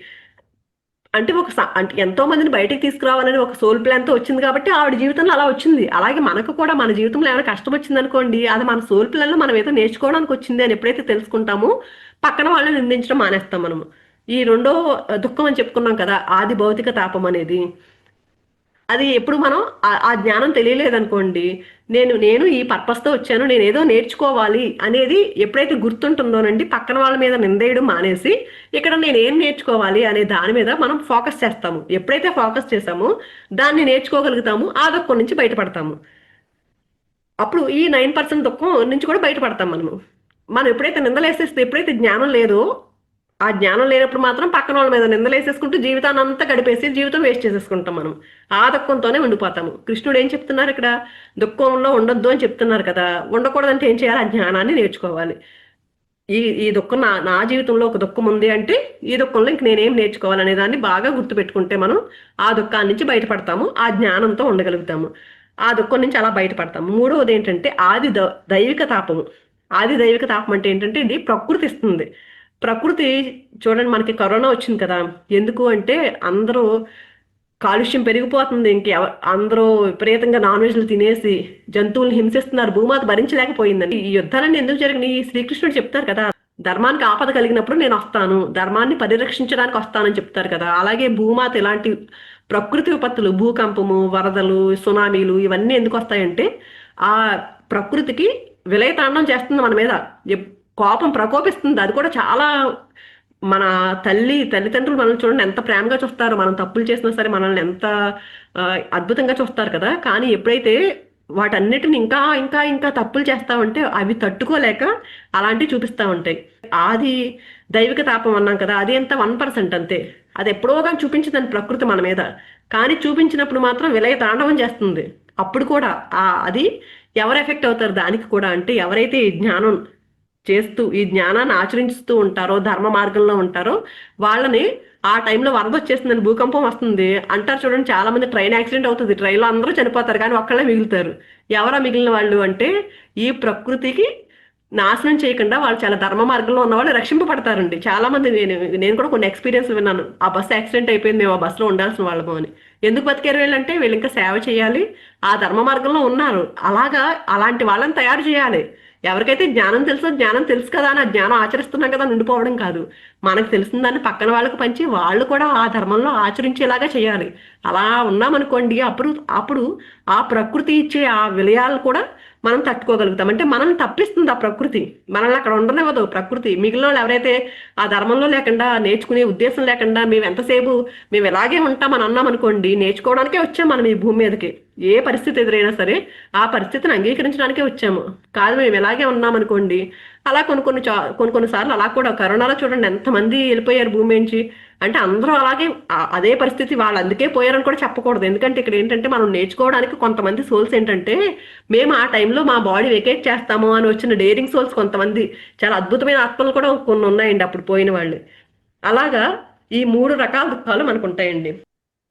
అంటే అంటే ఎంతో మందిని బయటికి తీసుకురావాలని ఒక సోల్ ప్లాన్ తో వచ్చింది కాబట్టి ఆవిడ జీవితంలో అలా వచ్చింది. అలాగే మనకు కూడా మన జీవితంలో ఏమైనా కష్టం వచ్చింది అనుకోండి, అది మన సోల్ ప్లాన్ లో మనం ఏదో నేర్చుకోవడానికి వచ్చింది అని ఎప్పుడైతే తెలుసుకుంటామో పక్కన వాళ్ళని నిందించడం మానేస్తాం మనము. ఈ రెండో దుఃఖం అని చెప్పుకున్నాం కదా, ఆది భౌతిక తాపం అనేది. అది ఎప్పుడు మనం ఆ జ్ఞానం తెలియలేదనుకోండి, నేను ఈ పర్పస్తో వచ్చాను, నేను ఏదో నేర్చుకోవాలి అనేది ఎప్పుడైతే గుర్తుంటుందోనండి, పక్కన వాళ్ళ మీద నిందేయడం మానేసి ఇక్కడ నేను ఏం నేర్చుకోవాలి అనే దాని మీద మనం ఫోకస్ చేస్తాము. ఎప్పుడైతే ఫోకస్ చేస్తామో దాన్ని నేర్చుకోగలుగుతాము, ఆ దుఃఖం నుంచి బయటపడతాము. అప్పుడు ఈ 9% దుఃఖం నుంచి కూడా బయటపడతాం మనము. మనం ఎప్పుడైతే నిందలేసేస్తే, ఎప్పుడైతే జ్ఞానం లేదో, ఆ జ్ఞానం లేనప్పుడు మాత్రం పక్కన వాళ్ళ మీద నిందలేసేసుకుంటూ జీవితాన్ని అంతా గడిపేసి జీవితం వేస్ట్ చేసేసుకుంటాం మనం. ఆ దుఃఖంతోనే ఉండిపోతాము. కృష్ణుడు ఏం చెప్తున్నారు ఇక్కడ, దుఃఖంలో ఉండొద్దు అని చెప్తున్నారు కదా. ఉండకూడదంటే ఏం చేయాలి, ఆ జ్ఞానాన్ని నేర్చుకోవాలి. ఈ ఈ దుఃఖం నా జీవితంలో ఒక దుఃఖం ఉంది అంటే ఈ దుఃఖంలో ఇంక నేనేం నేర్చుకోవాలనే దాన్ని బాగా గుర్తుపెట్టుకుంటే మనం ఆ దుఃఖాన్ని నుంచి బయటపడతాము, ఆ జ్ఞానంతో ఉండగలుగుతాము. ఆ దుఃఖం నుంచి అలా బయటపడతాము. మూడవది ఏంటంటే దైవిక తాపము. ఆది దైవిక తాపం అంటే ఏంటంటే ఇది ప్రకృతి ఇస్తుంది. ప్రకృతి చూడండి, మనకి కరోనా వచ్చింది కదా, ఎందుకు అంటే అందరూ కాలుష్యం పెరిగిపోతుంది. అందరూ విపరీతంగా నాన్ వెజ్లు తినేసి జంతువుల్ని హింసిస్తున్నారు. భూమాత భరించలేకపోయిందండి. ఈ యుద్ధాలన్నీ ఎందుకు జరిగినాయి, శ్రీకృష్ణుడు చెప్తారు కదా, ధర్మానికి ఆపద కలిగినప్పుడు నేను వస్తాను, ధర్మాన్ని పరిరక్షించడానికి వస్తానని చెప్తారు కదా. అలాగే భూమాత ఇలాంటి ప్రకృతి విపత్తులు, భూకంపము, వరదలు, సునామీలు ఇవన్నీ ఎందుకు వస్తాయంటే ఆ ప్రకృతికి విలయతాండం చేస్తుంది మన మీద, కోపం ప్రకోపిస్తుంది. అది కూడా చాలా, మన తల్లిదండ్రులు మనల్ని చూడండి ఎంత ప్రేమగా చూస్తారు. మనం తప్పులు చేసినా సరే మనల్ని ఎంత అద్భుతంగా చూస్తారు కదా. కానీ ఎప్పుడైతే వాటన్నిటిని ఇంకా ఇంకా ఇంకా తప్పులు చేస్తా ఉంటే అవి తట్టుకోలేక అలాంటివి చూపిస్తా ఉంటాయి. ఆది దైవిక తాపం అన్నాం కదా, అది ఎంత 1% అంతే. అది ఎప్పుడో కానీ చూపించదని ప్రకృతి మన మీద, కానీ చూపించినప్పుడు మాత్రం విలయ తాండవం చేస్తుంది. అప్పుడు కూడా అది ఎవరు ఎఫెక్ట్ అవుతారు దానికి కూడా అంటే ఎవరైతే ఈ జ్ఞానం చేస్తూ ఈ జ్ఞానాన్ని ఆచరిస్తూ ఉంటారో, ధర్మ మార్గంలో ఉంటారో వాళ్ళని. ఆ టైంలో వరద వచ్చేస్తుందని, భూకంపం వస్తుంది అంటారు చూడండి, చాలా మంది ట్రైన్ యాక్సిడెంట్ అవుతుంది, ట్రైన్లో అందరూ చనిపోతారు కానీ ఒక్కళ్ళే మిగులుతారు. ఎవరా మిగిలిన వాళ్ళు అంటే ఈ ప్రకృతికి నాశనం చేయకుండా వాళ్ళు చాలా ధర్మ మార్గంలో ఉన్న వాళ్ళు రక్షింపబడతారండి. చాలా మంది, నేను కూడా కొన్ని ఎక్స్పీరియన్స్ విన్నాను. ఆ బస్సు యాక్సిడెంట్ అయిపోయింది, మేము ఆ బస్సులో ఉండాల్సిన వాళ్ళము అని. ఎందుకు బతికారు వీళ్ళంటే వీళ్ళు ఇంకా సేవ చేయాలి, ఆ ధర్మ మార్గంలో ఉన్నారు. అలాంటి వాళ్ళని తయారు చేయాలి. ఎవరికైతే జ్ఞానం తెలుసో, జ్ఞానం తెలుసు కదా అని ఆ జ్ఞానం ఆచరిస్తున్నాం కదా ఉండిపోవడం కాదు. మనకు తెలిసిన దాన్ని పక్కన వాళ్ళకి పంచి వాళ్ళు కూడా ఆ ధర్మంలో ఆచరించేలాగా చేయాలి. అలా ఉన్నామనుకోండి, అప్పుడు అప్పుడు ఆ ప్రకృతి ఇచ్చే ఆ విలయాలు కూడా మనం తట్టుకోగలుగుతాం. అంటే మనల్ని తప్పిస్తుంది ఆ ప్రకృతి, మనల్ని అక్కడ ఉండనివ్వదు ప్రకృతి. మిగిలిన వాళ్ళు ఎవరైతే ఆ ధర్మంలో లేకుండా, నేర్చుకునే ఉద్దేశం లేకుండా మేము ఎంతసేపు మేము ఇలాగే ఉంటామని అన్నాం అనుకోండి, నేర్చుకోవడానికే వచ్చాం మనం ఈ భూమి మీదకి. ఏ పరిస్థితి ఎదురైనా సరే ఆ పరిస్థితిని అంగీకరించడానికే వచ్చాము. కాదు మేము ఇలాగే ఉన్నాం అనుకోండి, అలా కొన్ని సార్లు అలా కూడా కరోనాలో చూడండి ఎంతమంది వెళ్ళిపోయారు భూమి నుంచి. అంటే అందరూ అలాగే అదే పరిస్థితి, వాళ్ళు అందుకే పోయారని కూడా చెప్పకూడదు. ఎందుకంటే ఇక్కడ ఏంటంటే మనం నేర్చుకోవడానికి కొంతమంది సోల్స్ ఏంటంటే, మేము ఆ టైంలో మా బాడీ వెకేట్ చేస్తాము అని వచ్చిన డేరింగ్ సోల్స్ కొంతమంది, చాలా అద్భుతమైన ఆత్మలు కూడా కొన్ని ఉన్నాయండి అప్పుడు పోయిన వాళ్ళు. అలాగా ఈ 3 రకాల దుఃఖాలు మనకు ఉంటాయండి.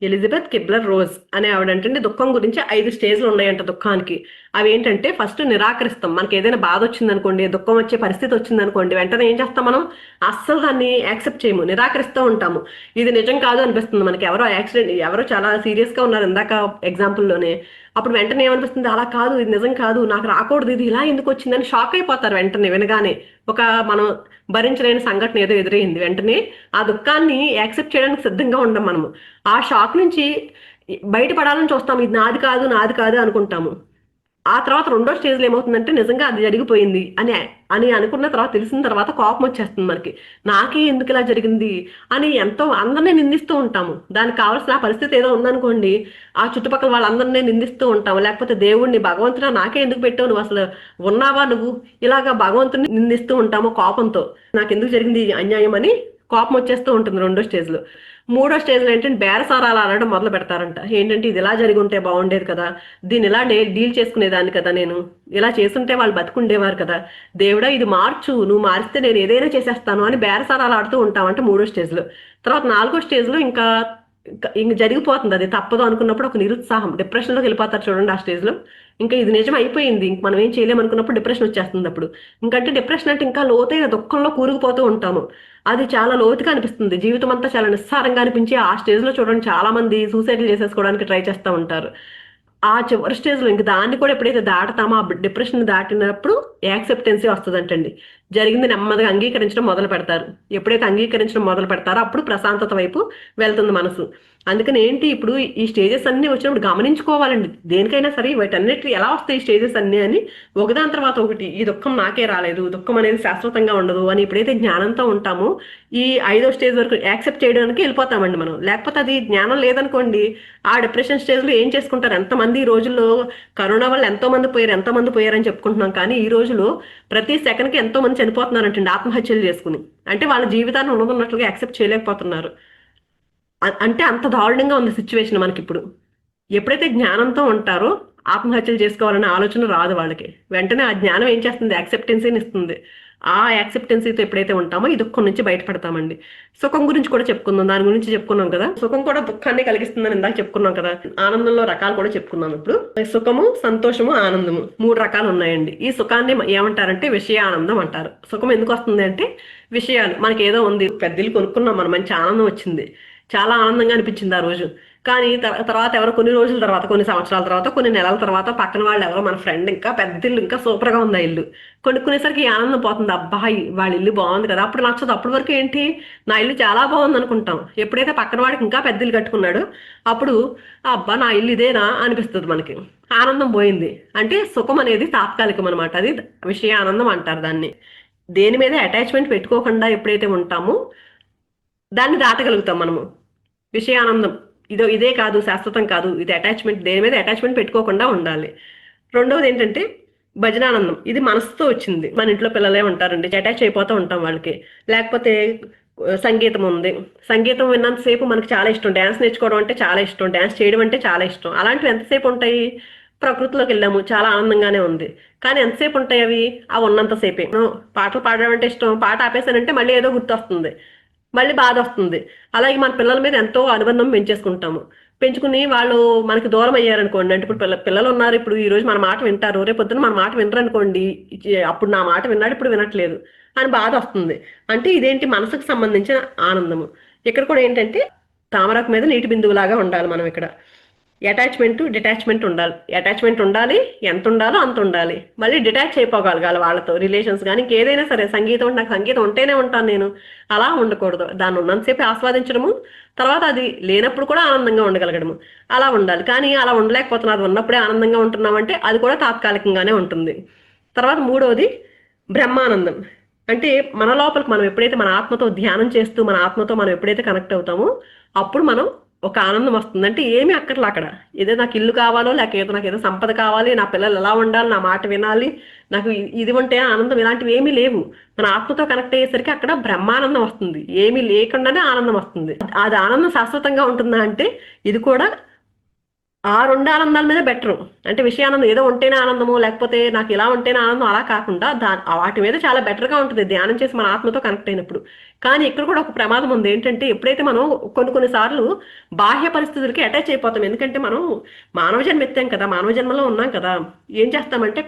ఎలిజబెత్ కిబ్లర్ రోజ్ అనే ఆవిడంటే దుఃఖం గురించి 5 స్టేజ్లు ఉన్నాయంట దుఃఖానికి. అవి ఏంటంటే, ఫస్ట్ నిరాకరిస్తాం. మనకి ఏదైనా బాధ వచ్చిందనుకోండి, దుఃఖం వచ్చే పరిస్థితి వచ్చిందనుకోండి, వెంటనే ఏం చేస్తాం మనం? అస్సలు దాన్ని యాక్సెప్ట్ చేయము, నిరాకరిస్తూ ఉంటాము. ఇది నిజం కాదు అనిపిస్తుంది మనకి. ఎవరో చాలా సీరియస్ గా ఉన్నారు ఇందాక ఎగ్జాంపుల్లోనే. అప్పుడు వెంటనే ఏమనిపిస్తుంది, అలా కాదు, ఇది నిజం కాదు, నాకు రాకూడదు, ఇది ఇలా ఎందుకు వచ్చిందని షాక్ అయిపోతారు వెంటనే వినగానే. ఒక మనం భరించలేని సంఘటన ఏదో ఎదురైంది, వెంటనే ఆ దుఃఖాన్ని యాక్సెప్ట్ చేయడానికి సిద్ధంగా ఉండం మనము. ఆ షాక్ నుంచి బయటపడాలని చూస్తాము, ఇది నాది కాదు నాది కాదు అనుకుంటాము. ఆ తర్వాత రెండో స్టేజ్లో ఏమవుతుందంటే, నిజంగా అది జరిగిపోయింది అని అని అనుకున్న తర్వాత, తెలిసిన తర్వాత కోపం వచ్చేస్తుంది మనకి. నాకే ఎందుకు ఇలా జరిగింది అని ఎంతో అందరినీ నిందిస్తూ ఉంటాము. దానికి కావాల్సిన ఆ పరిస్థితి ఏదో ఉందనుకోండి, ఆ చుట్టుపక్కల వాళ్ళందరినీ నిందిస్తూ ఉంటాము. లేకపోతే దేవుణ్ణి, భగవంతుడా నాకే ఎందుకు పెట్టావు, నువ్వు అసలు ఉన్నావా నువ్వు, ఇలాగా భగవంతుని నిందిస్తూ ఉంటాము కోపంతో. నాకు ఎందుకు జరిగింది ఈ అన్యాయం అని కోపం వచ్చేస్తూ ఉంటుంది రెండో స్టేజ్లో. మూడో స్టేజ్లో ఏంటంటే బేరసారాలు ఆడడం మొదలు పెడతారంట. ఏంటంటే, ఇది ఇలా జరిగి ఉంటే బాగుండేది కదా, దీన్ని ఇలా డీల్ చేసుకునేదాన్ని కదా, నేను ఇలా చేస్తుంటే వాళ్ళు బతుకుండేవారు కదా, దేవుడా ఇది మార్చు, నువ్వు మారిస్తే నేను ఏదైనా చేసేస్తాను అని బేరసారాలు ఆడుతూ ఉంటామంట మూడో స్టేజ్లో. తర్వాత నాలుగో స్టేజ్లో ఇంకా ఇంక జరిగిపోతుంది, అది తప్పదు అనుకున్నప్పుడు ఒక నిరుత్సాహం, డిప్రెషన్లోకి వెళ్ళిపోతారు చూడండి ఆ స్టేజ్లో. ఇంకా ఇది నిజం అయిపోయింది, ఇంక మనం ఏం చేయలేమనుకున్నప్పుడు డిప్రెషన్ వచ్చేస్తుంది అప్పుడు. ఇంకంటే డిప్రెషన్ అంటే ఇంకా లోతైన దుఃఖంలో కూరుకుపోతూ ఉంటాము. అది చాలా లోతుగా అనిపిస్తుంది, జీవితం అంతా చాలా నిస్సారంగా అనిపించి ఆ స్టేజ్లో చూడండి చాలా మంది సూసైడ్లు చేసేసుకోవడానికి ట్రై చేస్తూ ఉంటారు. ఆ చివరి స్టేజ్లో ఇంక దాన్ని కూడా ఎప్పుడైతే దాటుతామో, ఆ డిప్రెషన్ దాటినప్పుడు యాక్సెప్టెన్సీ వస్తుందంటండి. జరిగింది నెమ్మదిగా అంగీకరించడం మొదలు పెడతారు. ఎప్పుడైతే అంగీకరించడం మొదలు పెడతారో అప్పుడు ప్రశాంతత వైపు వెళ్తుంది మనసు. అందుకని ఏంటి, ఇప్పుడు ఈ స్టేజెస్ అన్ని వచ్చినప్పుడు గమనించుకోవాలండి. దేనికైనా సరే వీటన్నిటి ఎలా వస్తాయి ఈ స్టేజెస్ అన్ని అని, ఒకదాని తర్వాత ఒకటి. ఈ దుఃఖం నాకే రాలేదు, దుఃఖం అనేది శాశ్వతంగా ఉండదు అని ఎప్పుడైతే జ్ఞానంతో ఉంటామో, ఈ 5వ స్టేజ్ వరకు యాక్సెప్ట్ చేయడానికి వెళ్ళిపోతామండి మనం. లేకపోతే అది జ్ఞానం లేదనుకోండి, ఆ డిప్రెషన్ స్టేజ్లో ఏం చేసుకుంటారు, ఎంతమంది ఈ రోజుల్లో కరోనా వల్ల ఎంతో మంది పోయారని చెప్పుకుంటున్నాం, కానీ ఈ రోజులో ప్రతి సెకండ్కి ఎంతో మంది చనిపోతున్నారంటండి ఆత్మహత్యలు చేసుకుని. అంటే వాళ్ళ జీవితాన్ని ఉన్నదన్నట్లుగా యాక్సెప్ట్ చేయలేకపోతున్నారు. అంటే అంత దారుణంగా ఉంది సిచ్యువేషన్ మనకి ఇప్పుడు. ఎప్పుడైతే జ్ఞానంతో ఉంటారో ఆత్మహత్యలు చేసుకోవాలనే ఆలోచన రాదు వాళ్ళకి. వెంటనే ఆ జ్ఞానం ఏం చేస్తుంది, యాక్సెప్టెన్సీని ఇస్తుంది. ఆ యాక్సెప్టెన్సీతో ఎప్పుడైతే ఉంటామో ఈ దుఃఖం నుంచి బయటపడతామండి. సుఖం గురించి కూడా చెప్పుకుందాం, దాని గురించి చెప్పుకున్నాం కదా. సుఖం కూడా దుఃఖాన్ని కలిగిస్తుందని ఇందాక చెప్పుకున్నాం కదా. ఆనందంలో రకాలు కూడా చెప్పుకున్నాం. ఇప్పుడు సుఖము, సంతోషము, ఆనందము 3 రకాలు ఉన్నాయండి. ఈ సుఖాన్ని ఏమంటారంటే విషయానందం అంటారు. సుఖం ఎందుకు వస్తుంది అంటే, విషయాలు మనకి ఏదో ఉంది, పెద్దలు కొనుక్కున్నాం, మనం మంచి ఆనందం వచ్చింది, చాలా ఆనందంగా అనిపించింది ఆ రోజు. కానీ తర్వాత ఎవరో కొన్ని రోజుల తర్వాత, కొన్ని సంవత్సరాల తర్వాత, కొన్ని నెలల తర్వాత పక్కన వాళ్ళు ఎవరో మన ఫ్రెండ్ ఇంకా పెద్ద ఇల్లు, ఇంకా సూపర్గా ఉంది ఆ ఇల్లు, కొనుక్కునేసరికి ఈ ఆనందం పోతుంది. అబ్బాయి వాళ్ళ ఇల్లు బాగుంది కదా, అప్పుడు నచ్చదు. అప్పటి వరకు ఏంటి, నా ఇల్లు చాలా బాగుంది అనుకుంటాం. ఎప్పుడైతే పక్కన వాడికి ఇంకా పెద్ద ఇల్లు కట్టుకున్నాడు, అప్పుడు అబ్బా నా ఇల్లు ఇదేనా అనిపిస్తుంది మనకి. ఆనందం పోయింది. అంటే సుఖం అనేది తాత్కాలికం అనమాట. అది విషయ ఆనందం అంటారు దాన్ని. దేని మీద అటాచ్మెంట్ పెట్టుకోకుండా ఎప్పుడైతే ఉంటామో దాన్ని దాటగలుగుతాం మనము. విషయానందం ఇదే కాదు, శాశ్వతం కాదు, ఇది అటాచ్మెంట్, దేని మీద అటాచ్మెంట్ పెట్టుకోకుండా ఉండాలి. రెండవది ఏంటంటే భజనానందం. ఇది మనసుతో వచ్చింది. మన ఇంట్లో పిల్లలే ఉంటారండి, అటాచ్ అయిపోతూ ఉంటాం వాళ్ళకి. లేకపోతే సంగీతం ఉంది, సంగీతం విన్నంతసేపు మనకు చాలా ఇష్టం, డ్యాన్స్ నేర్చుకోవడం అంటే చాలా ఇష్టం, డ్యాన్స్ చేయడం అంటే చాలా ఇష్టం. అలాంటివి ఎంతసేపు ఉంటాయి, ప్రకృతిలోకి వెళ్ళాము చాలా ఆనందంగానే ఉంది, కానీ ఎంతసేపు ఉంటాయి అవి, ఉన్నంతసేపే. పాటలు పాడడం అంటే ఇష్టం, పాట ఆపేసానంటే మళ్ళీ ఏదో గుర్తొస్తుంది, మళ్ళీ బాధ వస్తుంది. అలాగే మన పిల్లల మీద ఎంతో అనుబంధం పెంచేసుకుంటాము. పెంచుకుని వాళ్ళు మనకి దూరం అయ్యారనుకోండి, అంటే ఇప్పుడు పిల్లలు ఉన్నారు, ఇప్పుడు ఈ రోజు మన మాట వింటారు, రేపు పొద్దున మన మాట వినరు అనుకోండి, అప్పుడు నా మాట విన్నాడు ఇప్పుడు వినట్లేదు అని బాధ వస్తుంది. అంటే ఇదేంటి, మనసుకు సంబంధించిన ఆనందము. ఇక్కడ కూడా ఏంటంటే తామరాకు మీద నీటి బిందువులాగా ఉండాలి మనం ఇక్కడ. అటాచ్మెంట్ డిటాచ్మెంట్ ఉండాలి. అటాచ్మెంట్ ఉండాలి, ఎంత ఉండాలో అంత ఉండాలి. మళ్ళీ డిటాచ్ అయిపోగలగాలి వాళ్ళతో, రిలేషన్స్ కానీ ఇంకేదైనా సరే. సంగీతం నాకు సంగీతం ఉంటేనే ఉంటాను నేను, అలా ఉండకూడదు. దాన్ని ఉన్నంతసేపు ఆస్వాదించడము, తర్వాత అది లేనప్పుడు కూడా ఆనందంగా ఉండగలగడము, అలా ఉండాలి. కానీ అలా ఉండలేకపోతున్నా, అది ఉన్నప్పుడే ఆనందంగా ఉంటున్నామంటే అది కూడా తాత్కాలికంగానే ఉంటుంది. తర్వాత మూడవది బ్రహ్మానందం. అంటే మన లోపలికి మనం ఎప్పుడైతే మన ఆత్మతో ధ్యానం చేస్తూ మన ఆత్మతో మనం ఎప్పుడైతే కనెక్ట్ అవుతామో అప్పుడు మనం ఒక ఆనందం వస్తుంది. అంటే ఏమీ అక్కర్లా అక్కడ. ఏదో నాకు ఇల్లు కావాలో, లేక ఏదో నాకు ఏదో సంపద కావాలి, నా పిల్లలు ఎలా ఉండాలి, నా మాట వినాలి, నాకు ఇది ఉంటే ఆనందం, ఇలాంటివి ఏమీ లేవు. మన ఆత్మతో కనెక్ట్ అయ్యేసరికి అక్కడ బ్రహ్మానందం వస్తుంది. ఏమీ లేకుండానే ఆనందం వస్తుంది. అది ఆనందం శాశ్వతంగా ఉంటుందా అంటే ఇది కూడా ఆ రెండు ఆనందాల మీద బెటరు. అంటే విషయానందం ఏదో ఉంటేనే ఆనందము, లేకపోతే నాకు ఇలా ఉంటేనే ఆనందం, అలా కాకుండా వాటి మీద చాలా బెటర్గా ఉంటుంది ధ్యానం చేసి మన ఆత్మతో కనెక్ట్ అయినప్పుడు. కానీ ఇక్కడ కూడా ఒక ప్రమాదం ఉంది. ఏంటంటే ఎప్పుడైతే మనం కొన్నిసార్లు బాహ్య పరిస్థితులకి అటాచ్ అయిపోతాం. ఎందుకంటే మనం మానవ జన్మ ఎత్తాం కదా, మానవ జన్మలో ఉన్నాం కదా, ఏం చేస్తామంటే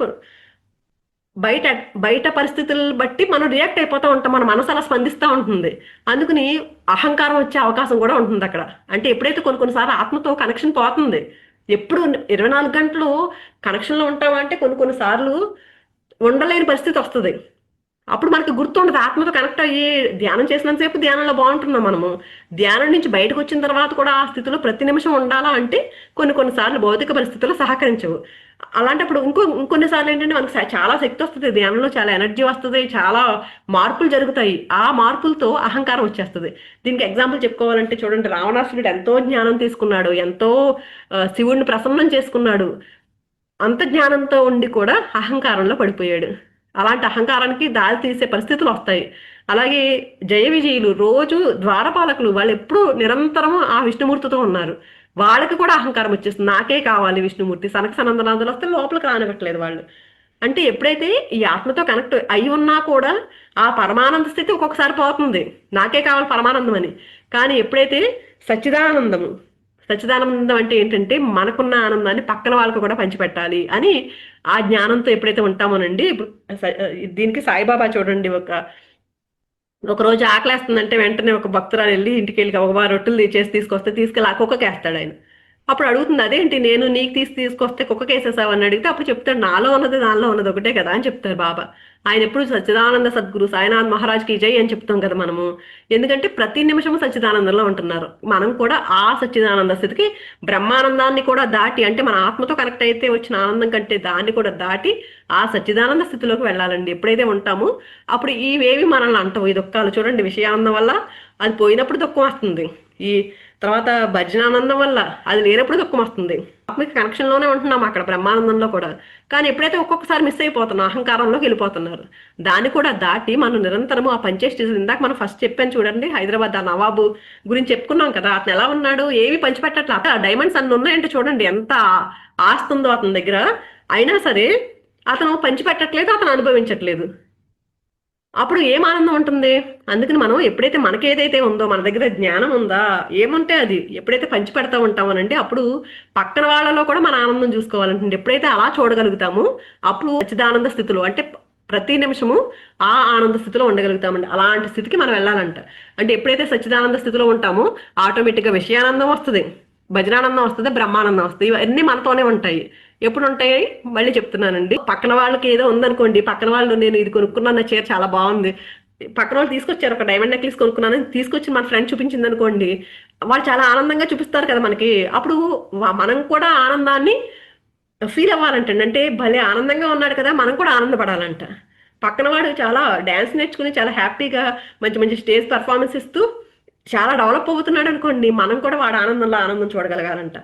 బయట బయట పరిస్థితులను బట్టి మనం రియాక్ట్ అయిపోతూ ఉంటాం. మన మనసు అలా స్పందిస్తూ ఉంటుంది. అందుకని అహంకారం వచ్చే అవకాశం కూడా ఉంటుంది అక్కడ. అంటే ఎప్పుడైతే కొన్నిసార్లు ఆత్మతో కనెక్షన్ పోతుంది, ఎప్పుడు 24 గంటలు కనెక్షన్లో ఉంటామంటే కొన్నిసార్లు ఉండలేని పరిస్థితి వస్తుంది. అప్పుడు మనకి గుర్తుండదు. ఆత్మతో కనెక్ట్ అయ్యి ధ్యానం చేసినంతసేపు ధ్యానంలో బాగుంటున్నాం మనము. ధ్యానం నుంచి బయటకు వచ్చిన తర్వాత కూడా ఆ స్థితిలో ప్రతి నిమిషం ఉండాలా అంటే కొన్నిసార్లు భౌతిక పరిస్థితులు సహకరించవు. అలాంటప్పుడు ఇంకొన్నిసార్లు ఏంటంటే మనకు చాలా శక్తి వస్తుంది, ధ్యానంలో చాలా ఎనర్జీ వస్తుంది, చాలా మార్పులు జరుగుతాయి. ఆ మార్పులతో అహంకారం వచ్చేస్తుంది. దీనికి ఎగ్జాంపుల్ చెప్పుకోవాలంటే చూడండి, రావణాసురుడు ఎంతో జ్ఞానం తీసుకున్నాడు, ఎంతో శివుడిని ప్రసన్నం చేసుకున్నాడు. అంత జ్ఞానంతో ఉండి కూడా అహంకారంలో పడిపోయాడు. అలాంటి అహంకారానికి దారి తీసే పరిస్థితులు వస్తాయి. అలాగే జయ విజయులు, రోజు ద్వారపాలకులు, వాళ్ళు ఎప్పుడూ నిరంతరము ఆ విష్ణుమూర్తితో ఉన్నారు. వాళ్ళకి కూడా అహంకారం వచ్చేస్తుంది. నాకే కావాలి విష్ణుమూర్తి, సనక సనందనాథులు వస్తే లోపలికి రానివ్వట్లేదు వాళ్ళు. అంటే ఎప్పుడైతే ఈ ఆత్మతో కనెక్ట్ అయి ఉన్నా కూడా ఆ పరమానంద స్థితి ఒక్కొక్కసారి పోతుంది, నాకే కావాలి పరమానందం అని. కానీ ఎప్పుడైతే సచ్చిదానందము, సచ్చిదానందం అంటే ఏంటంటే మనకున్న ఆనందాన్ని పక్కన వాళ్ళకు కూడా పంచిపెట్టాలి అని ఆ జ్ఞానంతో ఎప్పుడైతే ఉంటామోనండి. దీనికి సాయిబాబా చూడండి, ఒక రోజు ఆకలేస్తుందంటే వెంటనే ఒక భక్తురాలు వెళ్ళి ఇంటికి వెళ్ళి ఒక రొట్టెలు చేసి తీసుకెళ్ళి ఆ కుక్కకి వేస్తాడు ఆయన. అప్పుడు అడుగుతుంది, అదేంటి నేను నీకు తీసుకొస్తే కుక్కకి వేసేసావు అని అడిగితే అప్పుడు చెప్తాడు, నాలో ఉన్నది దానిలో ఉన్నది ఒకటే కదా అని చెప్తారు బాబా. ఆయన ఎప్పుడు సచ్చిదానంద సద్గురు సాయినాథ్ మహారాజ్కి జై అని చెప్తాం కదా మనము. ఎందుకంటే ప్రతి నిమిషము సచ్చిదానందంలో ఉంటున్నారు. మనం కూడా ఆ సచ్చిదానంద స్థితికి, బ్రహ్మానందాన్ని కూడా దాటి, అంటే మన ఆత్మతో కనెక్ట్ అయితే వచ్చిన ఆనందం కంటే దాన్ని కూడా దాటి ఆ సచ్చిదానంద స్థితిలోకి వెళ్ళాలండి. ఎప్పుడైతే ఉంటామో అప్పుడు ఇవేవి మనల్ని అంటవు. ఈ దుఃఖాలు చూడండి, విషయానందం వల్ల అది పోయినప్పుడు దుఃఖం వస్తుంది, ఈ తర్వాత భజనానందం వల్ల అది లేనప్పుడు దుఃఖం వస్తుంది. ఆత్మిక కనెక్షన్లోనే ఉంటున్నాం అక్కడ బ్రహ్మానందంలో కూడా. కానీ ఎప్పుడైతే ఒక్కొక్కసారి మిస్ అయిపోతున్నాం, అహంకారంలోకి వెళ్ళిపోతున్నారు, దాన్ని కూడా దాటి మనం నిరంతరము ఆ పంచేష్టిజులు, ఇందాక మనం ఫస్ట్ చెప్పాను చూడండి, హైదరాబాద్ ఆ నవాబు గురించి చెప్పుకున్నాం కదా, అతను ఎలా ఉన్నాడు, ఏవి పంచిపెట్టట్లా. డైమండ్స్ అన్ని ఉన్నాయంటే చూడండి ఎంత ఆస్తుందో అతని దగ్గర, అయినా సరే అతను పంచిపెట్టట్లేదు, అతను అనుభవించట్లేదు. అప్పుడు ఏం ఆనందం ఉంటుంది. అందుకని మనం ఎప్పుడైతే మనకి ఏదైతే ఉందో, మన దగ్గర జ్ఞానం ఉందా, ఏముంటే అది ఎప్పుడైతే పంచి పెడతా ఉంటామనంటే అప్పుడు పక్కన వాళ్ళలో కూడా మన ఆనందం చూసుకోవాలంటే ఎప్పుడైతే అలా చూడగలుగుతామో అప్పుడు సచ్చిదానంద స్థితిలో, అంటే ప్రతి నిమిషము ఆ ఆనంద స్థితిలో ఉండగలుగుతామండి. అలాంటి స్థితికి మనం వెళ్ళాలంట. అంటే ఎప్పుడైతే సచ్చిదానంద స్థితిలో ఉంటామో ఆటోమేటిక్గా విషయానందం వస్తుంది, భజనానందం వస్తుంది, బ్రహ్మానందం వస్తుంది. ఇవన్నీ మనతోనే ఉంటాయి. ఎప్పుడు ఉంటాయి మళ్ళీ చెప్తున్నానండి. పక్కన వాళ్ళకి ఏదో ఉందనుకోండి, పక్కన వాళ్ళు నేను ఇది కొనుక్కున్నాను, నా చీర చాలా బాగుంది, పక్కన వాళ్ళు తీసుకొచ్చారు, ఒక డైమండ్ నెక్లెస్ కొనుక్కున్నాను, తీసుకొచ్చి మన ఫ్రెండ్ చూపించింది అనుకోండి, వాళ్ళు చాలా ఆనందంగా చూపిస్తారు కదా మనకి. అప్పుడు మనం కూడా ఆనందాన్ని ఫీల్ అవ్వాలంటండి. అంటే భలే ఆనందంగా ఉన్నాడు కదా, మనం కూడా ఆనందపడాలంట. పక్కన వాడు చాలా డ్యాన్స్ నేర్చుకుని చాలా హ్యాపీగా మంచి మంచి స్టేజ్ పర్ఫార్మెన్స్ ఇస్తూ చాలా డెవలప్ అవుతున్నాడు అనుకోండి, మనం కూడా వాడు ఆనందంలో ఆనందం చూడగలగాలంట.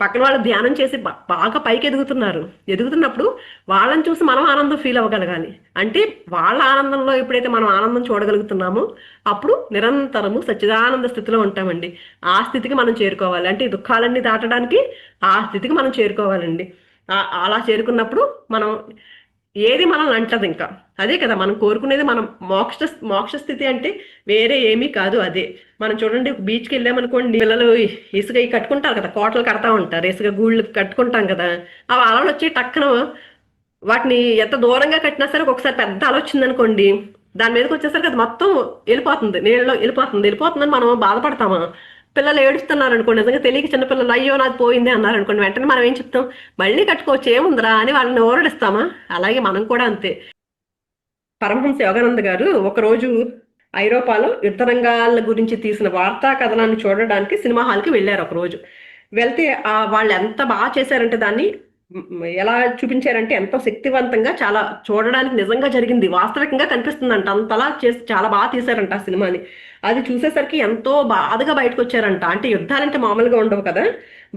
పక్కన వాళ్ళు ధ్యానం చేసి బాగా పైకి ఎదుగుతున్నప్పుడు వాళ్ళని చూసి మనం ఆనందం ఫీల్ అవ్వగలగాలి. అంటే వాళ్ళ ఆనందంలో ఎప్పుడైతే మనం ఆనందం చూడగలుగుతున్నామో అప్పుడు నిరంతరము సచ్చిదానంద స్థితిలో ఉంటామండి. ఆ స్థితికి మనం చేరుకోవాలి. అంటే ఈ దుఃఖాలన్నీ దాటడానికి ఆ స్థితికి మనం చేరుకోవాలండి. అలా చేరుకున్నప్పుడు మనం ఏది మనల్ని అంటది, ఇంకా అదే కదా మనం కోరుకునేది. మనం మోక్ష స్థితి అంటే వేరే ఏమీ కాదు, అదే. మనం చూడండి బీచ్కి వెళ్ళామనుకోండి, పిల్లలు ఇసుక కట్టుకుంటారు కదా, కోటలు కడతా ఉంటారు, ఇసుక గూళ్ళు కట్టుకుంటాం కదా, అవి అలలు వచ్చి టక్కన వాటిని ఎంత దూరంగా కట్టినా సరే ఒకసారి పెద్ద అల వచ్చింది అనుకోండి, దాని మీదకి వచ్చేసరికి అది మొత్తం వెళ్ళిపోతుంది, నీళ్ళలో వెళ్ళిపోతుందని మనం బాధపడతామా. పిల్లలు ఏడుస్తున్నారు అనుకోండి, నిజంగా తెలియక చిన్నపిల్లలు అయ్యో నాది పోయింది అన్నారు అనుకోండి, వెంటనే మనం ఏం చెప్తాం, మళ్ళీ కట్టుకోవచ్చు ఏముందిరా అని వాళ్ళని ఓరడిస్తామా? అలాగే మనం కూడా అంతే. పరమహంస యోగానంద గారు ఒకరోజు ఐరోపాలో యుద్ధ రంగాల గురించి తీసిన వార్తా కథనాన్ని చూడడానికి సినిమా హాల్కి వెళ్ళారు ఒకరోజు. వెళ్తే వాళ్ళు ఎంత బాగా చేశారంటే దాన్ని ఎలా చూపించారంటే ఎంతో శక్తివంతంగా, చాలా చూడడానికి నిజంగా జరిగింది వాస్తవికంగా కనిపిస్తుందంట, అంతలా చేసి చాలా బాగా తీశారంట ఆ సినిమాని. అది చూసేసరికి ఎంతో బాధగా బయటకు వచ్చారంట. అంటే యుద్ధాలంటే మామూలుగా ఉండవు కదా,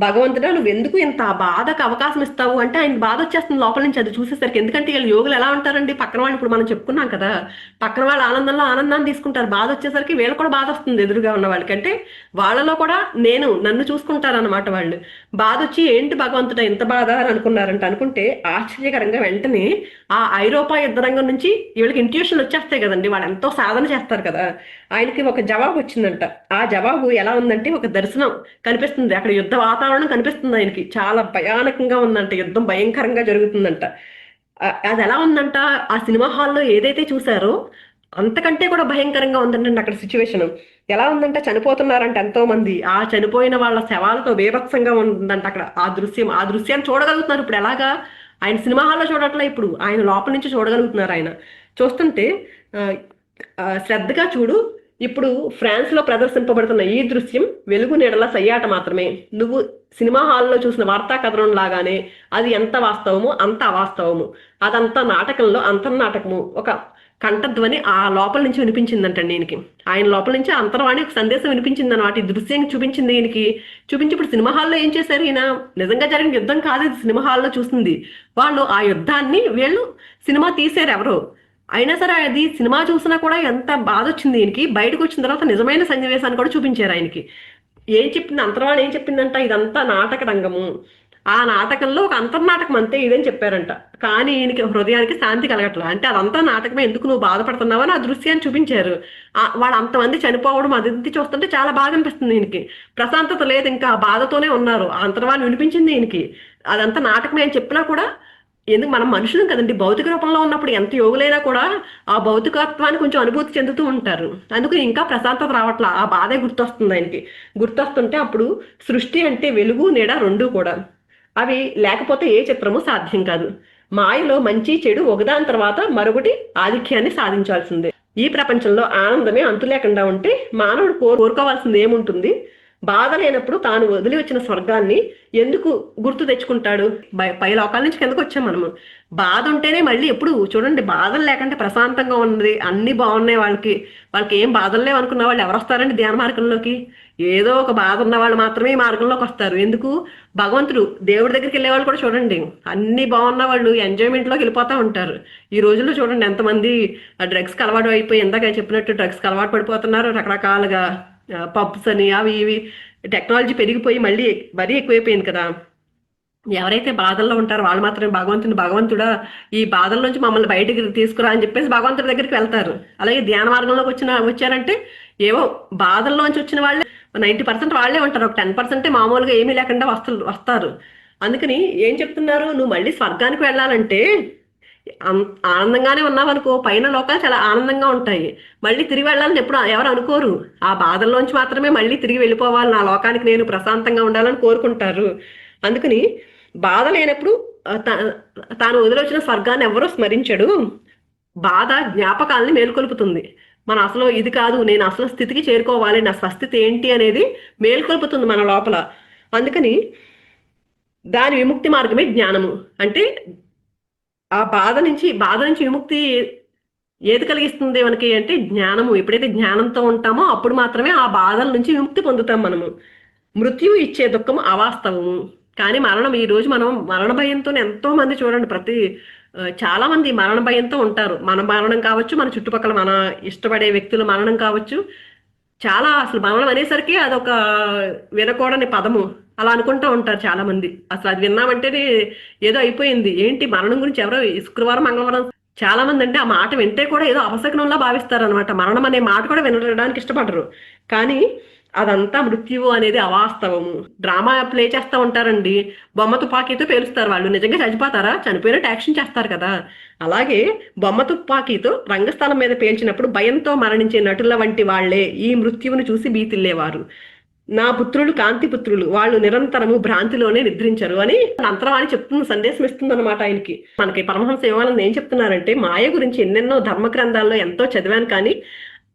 భగవంతుడా నువ్వు ఎందుకు ఇంత బాధకు అవకాశం ఇస్తావు అంటే ఆయన బాధ వచ్చేస్తుంది లోపల నుంచి అది చూసేసరికి. ఎందుకంటే వీళ్ళు యోగులు ఎలా ఉంటారండి, పక్కన వాళ్ళు ఇప్పుడు మనం చెప్పుకున్నాం కదా, పక్కన వాళ్ళు ఆనందంలో ఆనందాన్ని తీసుకుంటారు, బాధ వచ్చేసరికి వీళ్ళు కూడా బాధ వస్తుంది ఎదురుగా ఉన్న వాళ్ళకి. అంటే వాళ్ళలో కూడా నన్ను చూసుకుంటారన్నమాట వాళ్ళు. బాధ వచ్చి ఏంటి భగవంతుడా ఇంత బాధ అని అనుకున్నారంట. అనుకుంటే ఆశ్చర్యకరంగా వెంటనే ఆ ఐరోపా యుద్ధ రంగం నుంచి వీళ్ళకి ఇంట్యూషన్లు వచ్చేస్తాయి కదండి, వాళ్ళు ఎంతో సాధన చేస్తారు కదా, ఆయనకి ఒక జవాబు వచ్చిందంట. ఆ జవాబు ఎలా ఉందంటే ఒక దర్శనం కనిపిస్తుంది, అక్కడ యుద్ధ వాతావరణం కనిపిస్తుంది ఆయనకి, చాలా భయానకంగా ఉందంట, యుద్ధం భయంకరంగా జరుగుతుందంట. అది ఎలా ఉందంట, ఆ సినిమా హాల్లో ఏదైతే చూసారో అంతకంటే కూడా భయంకరంగా ఉందండి అక్కడ సిచ్యువేషన్. ఎలా ఉందంటే చనిపోతున్నారంట ఎంతో మంది, ఆ చనిపోయిన వాళ్ళ శవాలతో బీభత్సంగా ఉందంట అక్కడ ఆ దృశ్యాన్ని చూడగలుగుతున్నారు ఇప్పుడు. ఎలాగా ఆయన సినిమా హాల్లో చూడట్లే, ఇప్పుడు ఆయన లోపల నుంచి చూడగలుగుతున్నారు. ఆయన చూస్తుంటే ఆ, శ్రద్ధగా చూడు, ఇప్పుడు ఫ్రాన్స్ లో ప్రదర్శింపబడుతున్న ఈ దృశ్యం వెలుగు నీడల సయ్యాట మాత్రమే. నువ్వు సినిమా హాల్లో చూసిన వార్తా కథనం లాగానే అది ఎంత వాస్తవమో అంత అవాస్తవము, అదంతా నాటకంలో అంతర్నాటకము. ఒక కంఠధ్వని ఆ లోపల నుంచి వినిపించిందంటండి ఈయనకి. ఆయన లోపల నుంచి అంతర్వాణి ఒక సందేశం వినిపించింది అనమాట, ఈ దృశ్యం చూపించింది ఈయనకి. చూపించి ఇప్పుడు సినిమా హాల్లో ఏం చేశారు, ఈయన నిజంగా జరిగిన యుద్ధం కాదు ఇది సినిమా హాల్లో చూసింది. వాళ్ళు ఆ యుద్ధాన్ని వీళ్ళు సినిమా తీశారు ఎవరో, అయినా సరే అది సినిమా చూసినా కూడా ఎంత బాధ వచ్చింది ఈయనకి. బయటకు వచ్చిన తర్వాత నిజమైన సన్నివేశాన్ని కూడా చూపించారు ఆయనకి. ఏం చెప్పింది అంతర్వాణి, ఏం చెప్పిందంట, ఇదంతా నాటక రంగము, ఆ నాటకంలో ఒక అంతర్నాటకం అంతే ఇదని చెప్పారంట. కానీ ఈయనకి హృదయానికి శాంతి కలగట్లా. అంటే అదంతా నాటకమే, ఎందుకు నువ్వు బాధపడుతున్నావు అని ఆ దృశ్యాన్ని చూపించారు. వాడు అంతమంది చనిపోవడం అది చూస్తుంటే చాలా బాధ అనిపిస్తుంది ఈయనకి. ప్రశాంతత లేదు, ఇంకా ఆ బాధతోనే ఉన్నారు. ఆ అంతర్వాణి వినిపించింది ఈయనకి, అదంతా నాటకమే అని చెప్పినా కూడా. ఎందుకు మనం మనుషులం కదండి, భౌతిక రూపంలో ఉన్నప్పుడు ఎంత యోగులైనా కూడా ఆ భౌతికత్వాన్ని కొంచెం అనుభూతి చెందుతూ ఉంటారు. అందుకు ఇంకా ప్రశాంతత రావట్లా, ఆ బాధే గుర్తొస్తుంది ఆయనకి. గుర్తొస్తుంటే అప్పుడు సృష్టి అంటే వెలుగు నీడ రెండూ కూడా, అవి లేకపోతే ఏ చిత్రము సాధ్యం కాదు. మాయలో మంచి చెడు ఒకదాని తర్వాత మరొకటి ఆధిక్యాన్ని సాధించాల్సిందే. ఈ ప్రపంచంలో ఆనందమే అంతు లేకుండా ఉంటే మానవుడు కోరుకోవాల్సింది ఏముంటుంది? బాధ లేనప్పుడు తాను వదిలి వచ్చిన స్వర్గాన్ని ఎందుకు గుర్తు తెచ్చుకుంటాడు? పై లోకాల నుంచి కిందకు వచ్చాం మనము. బాధ ఉంటేనే మళ్ళీ ఎప్పుడు చూడండి, బాధలు లేకుంటే ప్రశాంతంగా ఉన్నది, అన్ని బాగున్నాయి వాళ్ళకి ఏం బాధలు లేవు అనుకున్న వాళ్ళు ఎవరు వస్తారండి ధ్యాన మార్గంలోకి? ఏదో ఒక బాధ ఉన్న వాళ్ళు మాత్రమే ఈ మార్గంలోకి వస్తారు. ఎందుకు? భగవంతుడు దేవుడి దగ్గరికి వెళ్ళే వాళ్ళు కూడా చూడండి, అన్ని బాగున్న వాళ్ళు ఎంజాయ్మెంట్లోకి వెళ్ళిపోతూ ఉంటారు. ఈ రోజుల్లో చూడండి ఎంతమంది డ్రగ్స్కి అలవాటు అయిపోయి, ఇందాక చెప్పినట్టు డ్రగ్స్కి అలవాటు పడిపోతున్నారు. రకరకాలుగా పబ్స్ అని అవి ఇవి టెక్నాలజీ పెరిగిపోయి మళ్ళీ మరీ ఎక్కువైపోయింది కదా. ఎవరైతే బాధల్లో ఉంటారో వాళ్ళు మాత్రమే భగవంతుడా ఈ బాధల నుంచి మమ్మల్ని బయటికి తీసుకురా అని చెప్పేసి భగవంతుడి దగ్గరికి వెళ్తారు. అలాగే ధ్యాన మార్గంలోకి వచ్చారంటే ఏవో బాధల్లోంచి వచ్చిన వాళ్ళే 90% వాళ్ళే ఉంటారు, ఒక 10% మామూలుగా ఏమీ లేకుండా వస్తారు. అందుకని ఏం చెప్తున్నారు, నువ్వు మళ్ళీ స్వర్గానికి వెళ్ళాలంటే ఆనందంగానే ఉన్నావనుకో, పైన లోకాలు చాలా ఆనందంగా ఉంటాయి. మళ్ళీ తిరిగి వెళ్ళాలని ఎప్పుడు ఎవరు అనుకోరు. ఆ బాధల్లోంచి మాత్రమే మళ్ళీ తిరిగి వెళ్ళిపోవాలి, నా లోకానికి నేను ప్రశాంతంగా ఉండాలని కోరుకుంటారు. అందుకని బాధ లేనప్పుడు తాను వదిలొచ్చిన స్వర్గాన్ని ఎవరూ స్మరించడు. బాధ జ్ఞాపకాలని మేల్కొల్పుతుంది. మన అసలు ఇది కాదు, నేను అసలు స్థితికి చేరుకోవాలి, నా స్వస్థితి ఏంటి అనేది మేల్కొల్పుతుంది మన లోపల. అందుకని దాని విముక్తి మార్గమే జ్ఞానము. అంటే ఆ బాధ నుంచి విముక్తి ఏది కలిగిస్తుంది మనకి అంటే జ్ఞానము. ఎప్పుడైతే జ్ఞానంతో ఉంటామో అప్పుడు మాత్రమే ఆ బాధల నుంచి విముక్తి పొందుతాం మనము. మృత్యువు ఇచ్చే దుఃఖం అవాస్తవము. కానీ ఈ రోజు మనం మరణ భయంతో ఎంతో మంది చూడండి, చాలా మంది మరణ భయంతో ఉంటారు. మన మరణం కావచ్చు, మన చుట్టుపక్కల మన ఇష్టపడే వ్యక్తుల మరణం కావచ్చు. చాలా అసలు మరణం అనేసరికి అదొక వినకూడని పదము అలా అనుకుంటూ ఉంటారు చాలా మంది. అసలు అది విన్నామంటేనే ఏదో అయిపోయింది, ఏంటి మరణం గురించి ఎవరో శుక్రవారం మంగళవారం చాలా మంది అంటే ఆ మాట వింటే కూడా ఏదో అపశకనంలా భావిస్తారు అనమాట. మరణం అనే మాట కూడా వినడానికి ఇష్టపడరు. కానీ అదంతా మృత్యువు అనేది అవాస్తవము. డ్రామా ప్లే చేస్తూ ఉంటారండి, బొమ్మ తుపాకీతో పేలుస్తారు. వాళ్ళు నిజంగా చనిపోతారా? చనిపోయినట్టు యాక్షన్ చేస్తారు కదా. అలాగే బొమ్మ తుపాకీతో రంగస్థలం మీద పేల్చినప్పుడు భయంతో మరణించే నటుల వంటి వాళ్లే ఈ మృత్యువును చూసి భీతిల్లేవారు. నా పుత్రులు కాంతి పుత్రులు, వాళ్ళు నిరంతరము భ్రాంతిలోనే నిద్రించరు అని అంతరవాణి చెప్తున్న సందేశం ఇస్తుంది అనమాట ఆయనకి. మనకి పరమహంస యోగానంద ఏం చెప్తున్నారంటే, మాయ గురించి ఎన్నెన్నో ధర్మ గ్రంథాల్లో ఎంతో చదివాను, కానీ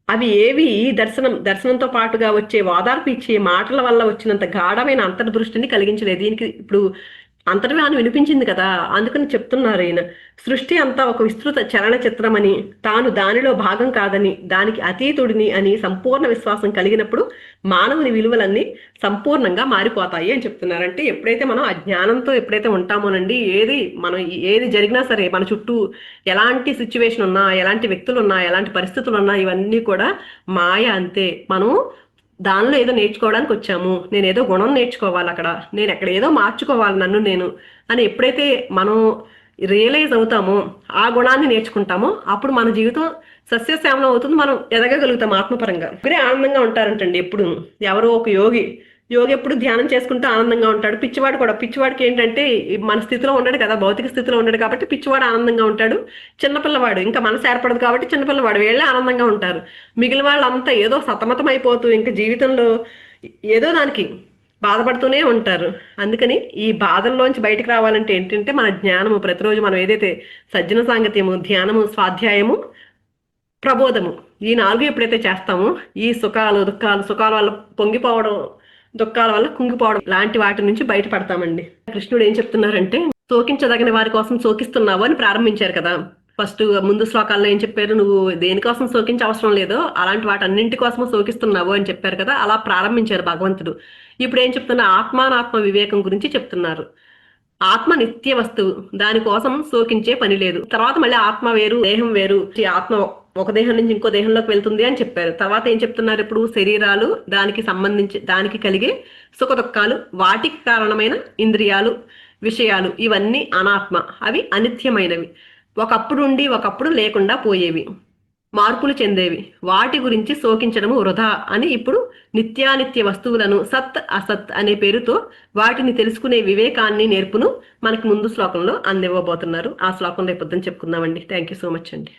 అవి ఏవి దర్శనంతో పాటుగా వచ్చే ఓదార్పు ఇచ్చే మాటల వల్ల వచ్చినంత గాఢమైన అంతర్దృష్టిని కలిగించలేదు. దీనికి ఇప్పుడు అంతర్వాణి వినిపించింది కదా, అందుకని చెప్తున్నారు ఈయన. సృష్టి అంతా ఒక విస్తృత చలన చిత్రమని, తాను దానిలో భాగం కాదని, దానికి అతీతుడిని అని సంపూర్ణ విశ్వాసం కలిగినప్పుడు మానవుని విలువలన్నీ సంపూర్ణంగా మారిపోతాయి అని చెప్తున్నారు. అంటే ఎప్పుడైతే మనం అజ్ఞానంతో ఎప్పుడైతే ఉంటామోనండి, ఏది జరిగినా సరే, మన చుట్టూ ఎలాంటి సిచ్యువేషన్ ఉన్నా, ఎలాంటి వ్యక్తులు ఉన్నా, ఎలాంటి పరిస్థితులు ఉన్నా, ఇవన్నీ కూడా మాయ అంతే. మనం దానిలో ఏదో నేర్చుకోవడానికి వచ్చాము, నేను ఏదో గుణం నేర్చుకోవాలి, నేను ఎక్కడ ఏదో మార్చుకోవాలి నన్ను నేను అని ఎప్పుడైతే మనం రియలైజ్ అవుతామో, ఆ గుణాన్ని నేర్చుకుంటామో, అప్పుడు మన జీవితం సస్యశ్యామలం అవుతుంది. మనం ఎదగగలుగుతాం ఆత్మపరంగా. ఇప్పుడే ఆనందంగా ఉంటారంటండి ఎప్పుడు. ఎవరో ఒక యోగి ఎప్పుడు ధ్యానం చేసుకుంటూ ఆనందంగా ఉంటాడు. పిచ్చివాడికి ఏంటంటే మన స్థితిలో ఉండడు కదా, భౌతిక స్థితిలో ఉండడు కాబట్టి పిచ్చివాడు ఆనందంగా ఉంటాడు. చిన్నపిల్లవాడు ఇంకా మనసు ఏర్పడదు కాబట్టి చిన్నపిల్లవాడు వీళ్ళే ఆనందంగా ఉంటారు. మిగిలిన వాళ్ళంతా ఏదో సతమతం అయిపోతూ ఇంకా జీవితంలో ఏదో దానికి బాధపడుతూనే ఉంటారు. అందుకని ఈ బాధల్లోంచి బయటకు రావాలంటే ఏంటంటే, మన జ్ఞానము ప్రతిరోజు మనం ఏదైతే సజ్జన సాంగత్యము, ధ్యానము, స్వాధ్యాయము, ప్రబోధము, ఈ 4 ఎప్పుడైతే చేస్తామో, ఈ సుఖాల వల్ల పొంగిపోవడం, దుఃఖాల వల్ల కుంగిపోవడం లాంటి వాటి నుంచి బయటపడతామండి. కృష్ణుడు ఏం చెప్తున్నారంటే, శోకించదగిన వారి కోసం శోకిస్తున్నావు అని ప్రారంభించారు కదా. ముందు శ్లోకాల్లో ఏం చెప్పారు, నువ్వు దేనికోసం శోకించే అవసరం లేదో అలాంటి వాటన్నింటి కోసము శోకిస్తున్నావు అని చెప్పారు కదా. అలా ప్రారంభించారు భగవంతుడు. ఇప్పుడు ఏం చెప్తున్నా, ఆత్మానాత్మ వివేకం గురించి చెప్తున్నారు. ఆత్మ నిత్య వస్తువు, దానికోసం శోకించే పని లేదు. తర్వాత మళ్ళీ ఆత్మ వేరు, దేహం వేరు, ఆత్మ ఒక దేహం నుంచి ఇంకో దేహంలోకి వెళ్తుంది అని చెప్పారు. తర్వాత ఏం చెప్తున్నారు, ఇప్పుడు శరీరాలు, దానికి కలిగే సుఖ దుఃఖాలు, వాటికి కారణమైన ఇంద్రియాలు, విషయాలు, ఇవన్నీ అనాత్మ, అవి అనిత్యమైనవి, ఒకప్పుడు లేకుండా పోయేవి, మార్పులు చెందేవి, వాటి గురించి శోకించడము వృధా అని ఇప్పుడు నిత్యానిత్య వస్తువులను సత్ అసత్ అనే పేరుతో వాటిని తెలుసుకునే వివేకాన్ని, నేర్పును మనకి ముందు శ్లోకంలో అందివ్వబోతున్నారు. ఆ శ్లోకం రేపు పొద్దున చెప్పుకుందామండి. థ్యాంక్ యూ సో మచ్ అండి.